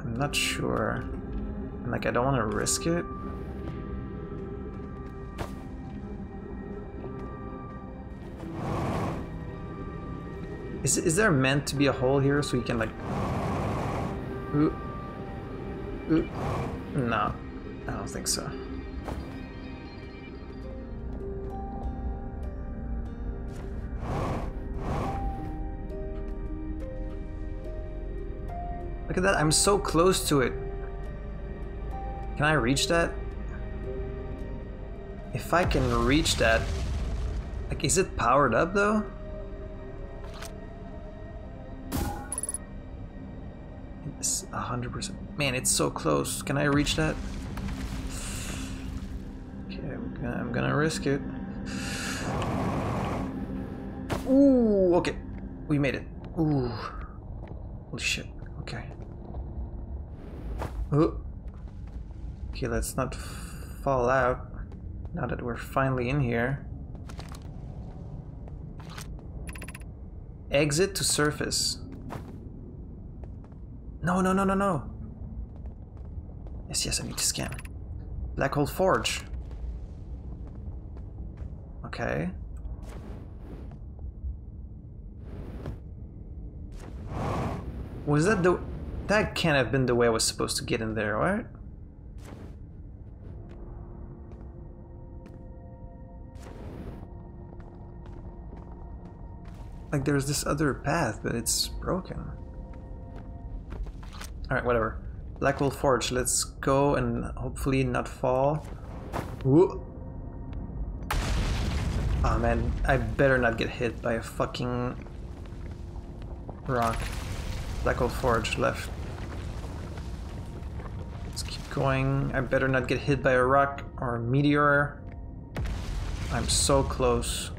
I'm not sure. Like, I don't want to risk it. Is there meant to be a hole here so you can, like... Ooh. Ooh. No, I don't think so. Look at that, I'm so close to it. Can I reach that? If I can reach that... Like, is it powered up though? It's 100%. Man, it's so close. Can I reach that? Okay, I'm gonna risk it. Ooh, okay. We made it. Ooh. Holy shit. Okay. Ooh. Okay, let's not fall out now that we're finally in here. Exit to surface. No, no, no, no, no. Yes, yes, I need to scan. Black Hole Forge. Okay. Was that the... That can't have been the way I was supposed to get in there, right? Like, there's this other path, but it's broken. Alright, whatever. Black Hole Forge, let's go and hopefully not fall. Whoa. Oh man, I better not get hit by a fucking rock. Black Hole Forge, left. Let's keep going. I better not get hit by a rock or a meteor. I'm so close.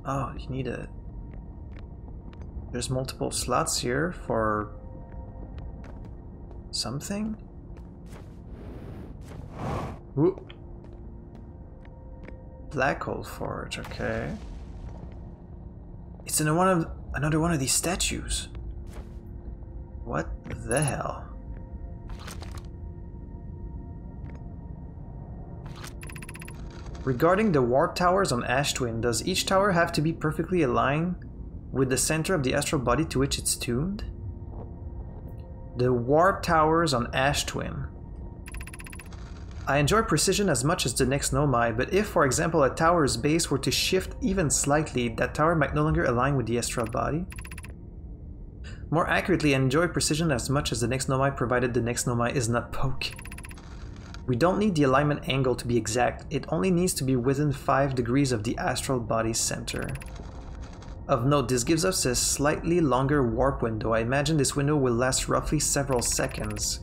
Oh, you need a... There's multiple slots here for... something? Whoop. Black Hole Forge, okay. It's in another one of these statues. What the hell? Regarding the warp towers on Ash Twin, does each tower have to be perfectly aligned with the center of the astral body to which it's tuned? The warp towers on Ash Twin. I enjoy precision as much as the next Nomai, but if, for example, a tower's base were to shift even slightly, that tower might no longer align with the astral body. More accurately, I enjoy precision as much as the next Nomai, provided the next Nomai is not poke. We don't need the alignment angle to be exact, it only needs to be within 5 degrees of the astral body's center. Of note, this gives us a slightly longer warp window. I imagine this window will last roughly several seconds.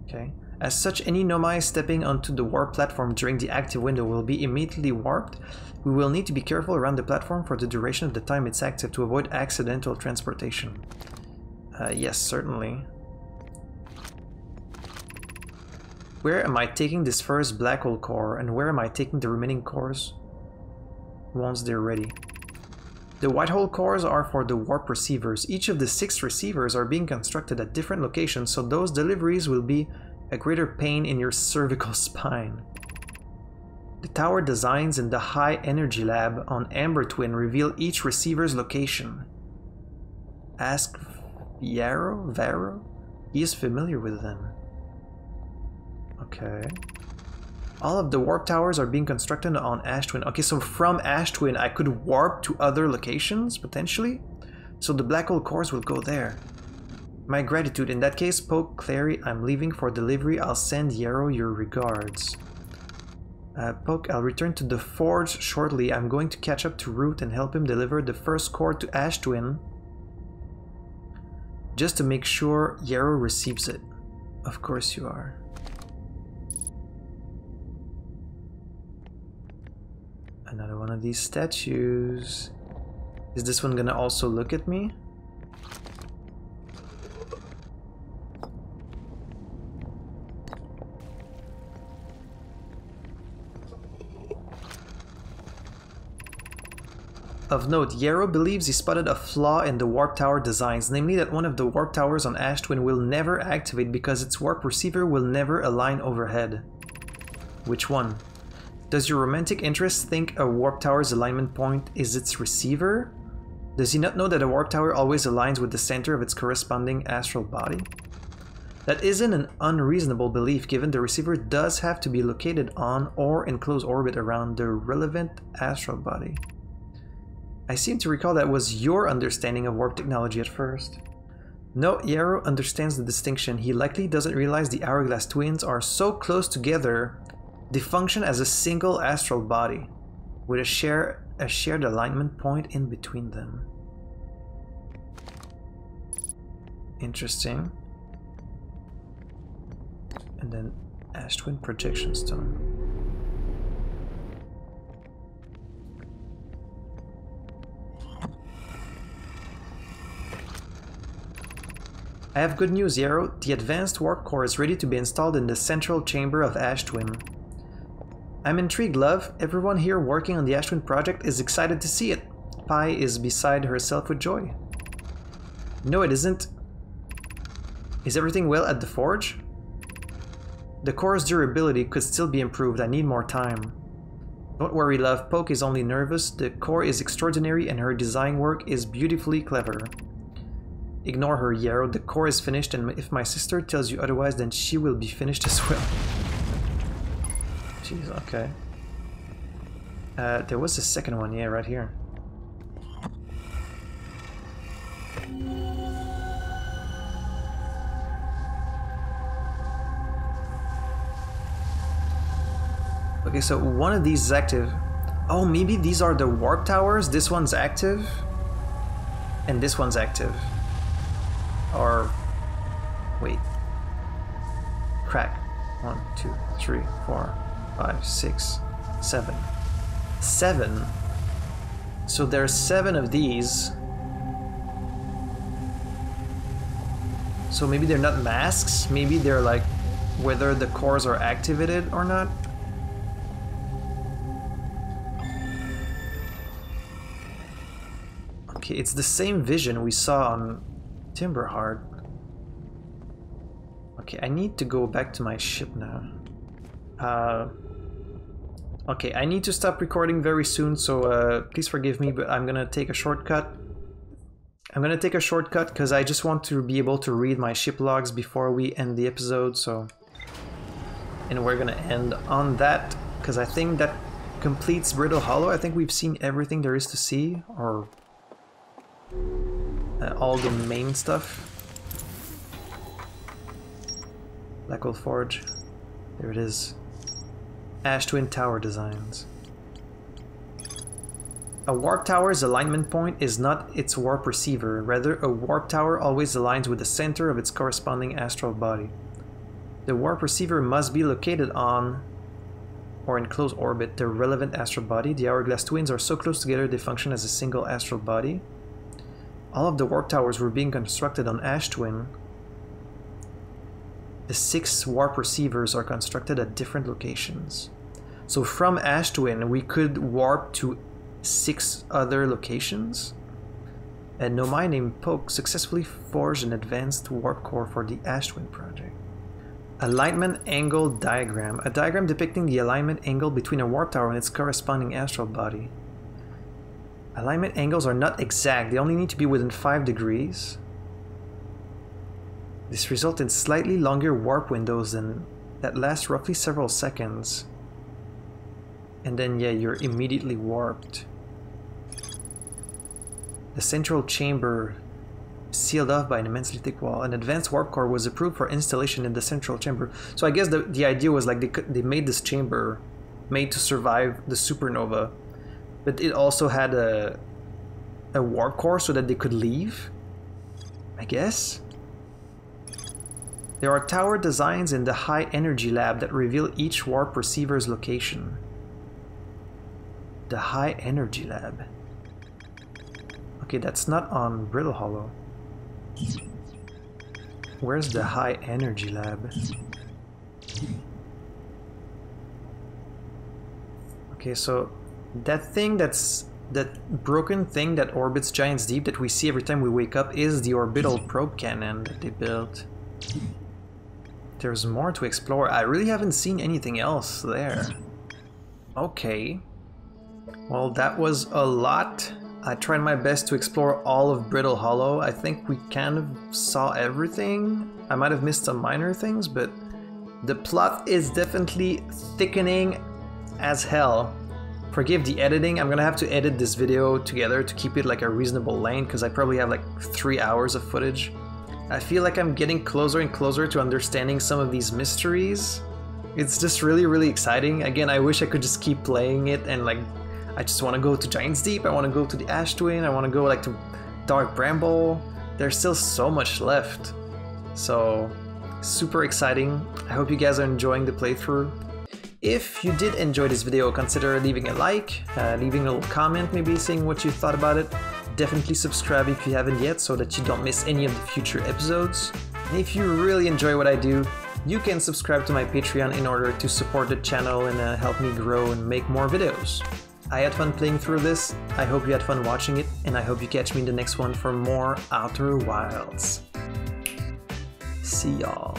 Okay. As such, any Nomai stepping onto the warp platform during the active window will be immediately warped. We will need to be careful around the platform for the duration of the time it's active to avoid accidental transportation. Yes, certainly. Where am I taking this first black hole core, and where am I taking the remaining cores once they're ready? The white hole cores are for the warp receivers. Each of the 6 receivers are being constructed at different locations, so those deliveries will be a greater pain in your cervical spine. The tower designs in the High Energy Lab on Amber Twin reveal each receiver's location. Ask Varo? He is familiar with them. Okay. All of the warp towers are being constructed on Ash Twin. Okay, so from Ash Twin I could warp to other locations, potentially? So the black hole cores will go there. My gratitude. In that case, Poke, Clary, I'm leaving for delivery. I'll send Yarrow your regards. Poke, I'll return to the Forge shortly. I'm going to catch up to Root and help him deliver the first core to Ash Twin, just to make sure Yarrow receives it. Of course you are. Another one of these statues. Is this one gonna also look at me? Of note, Yarrow believes he spotted a flaw in the warp tower designs, namely that one of the warp towers on Ash Twin will never activate because its warp receiver will never align overhead. Which one? Does your romantic interest think a warp tower's alignment point is its receiver? Does he not know that a warp tower always aligns with the center of its corresponding astral body? That isn't an unreasonable belief, given the receiver does have to be located on or in close orbit around the relevant astral body. I seem to recall that was your understanding of warp technology at first. No, Yarrow understands the distinction. He likely doesn't realize the Hourglass twins are so close together they function as a single astral body, with a shared alignment point in between them. Interesting. And then Ash Twin Projection Stone. I have good news, Yarrow. The advanced warp core is ready to be installed in the central chamber of Ash Twin. I'm intrigued, love. Everyone here working on the Ash Twin project is excited to see it. Pi is beside herself with joy. No, it isn't. Is everything well at the Forge? The core's durability could still be improved. I need more time. Don't worry, love. Poke is only nervous. The core is extraordinary and her design work is beautifully clever. Ignore her, Yarrow. The core is finished, and if my sister tells you otherwise, then she will be finished as well. Jeez, okay. There was a second one, yeah, right here. Okay, so one of these is active. Oh, maybe these are the warp towers? This one's active? And this one's active. Or... wait. Crack. 1, 2, 3, 4, 5, 6, 7. 7? So there's 7 of these. So maybe they're not masks? Maybe they're like whether the cores are activated or not? Okay, it's the same vision we saw on Timberheart. Okay, I need to go back to my ship now. Okay, I need to stop recording very soon, so please forgive me, but I'm gonna take a shortcut. I'm gonna take a shortcut because I just want to be able to read my ship logs before we end the episode, so... And we're gonna end on that, because I think that completes Brittle Hollow. I think we've seen everything there is to see, or... all the main stuff. Black Hole Forge. There it is. Ash Twin Tower designs. A warp tower's alignment point is not its warp receiver. Rather, a warp tower always aligns with the center of its corresponding astral body. The warp receiver must be located on or in close orbit the relevant astral body. The Hourglass twins are so close together they function as a single astral body. All of the warp towers were being constructed on Ash Twin. The 6 warp receivers are constructed at different locations. So from Ash Twin, we could warp to 6 other locations. And Nomai named Poke successfully forged an advanced warp core for the Ash Twin project. Alignment angle diagram. A diagram depicting the alignment angle between a warp tower and its corresponding astral body. Alignment angles are not exact, they only need to be within 5 degrees. This results in slightly longer warp windows that last roughly several seconds. And then yeah, you're immediately warped. The central chamber sealed off by an immensely thick wall. An advanced warp core was approved for installation in the central chamber. So I guess the idea was like they made this chamber made to survive the supernova, but it also had a warp core so that they could leave, I guess. There are tower designs in the high energy lab that reveal each warp receiver's location. The high energy lab. Okay, that's not on Brittle Hollow. Where's the high energy lab? Okay, so that broken thing that orbits Giants Deep that we see every time we wake up is the orbital probe cannon that they built. There's more to explore. I really haven't seen anything else there. Okay. Well, that was a lot. I tried my best to explore all of Brittle Hollow. I think we kind of saw everything. I might have missed some minor things, but the plot is definitely thickening as hell. Forgive the editing. I'm gonna have to edit this video together to keep it like a reasonable length because I probably have like 3 hours of footage. I feel like I'm getting closer and closer to understanding some of these mysteries. It's just really, really exciting. Again, I wish I could just keep playing it and like I just want to go to Giants Deep, I want to go to the Ash Twin, I want to go like to Dark Bramble. There's still so much left. So, super exciting. I hope you guys are enjoying the playthrough. If you did enjoy this video, consider leaving a like, leaving a little comment maybe saying what you thought about it. Definitely subscribe if you haven't yet so that you don't miss any of the future episodes. And if you really enjoy what I do, you can subscribe to my Patreon in order to support the channel and help me grow and make more videos. I had fun playing through this, I hope you had fun watching it, and I hope you catch me in the next one for more Outer Wilds. See y'all.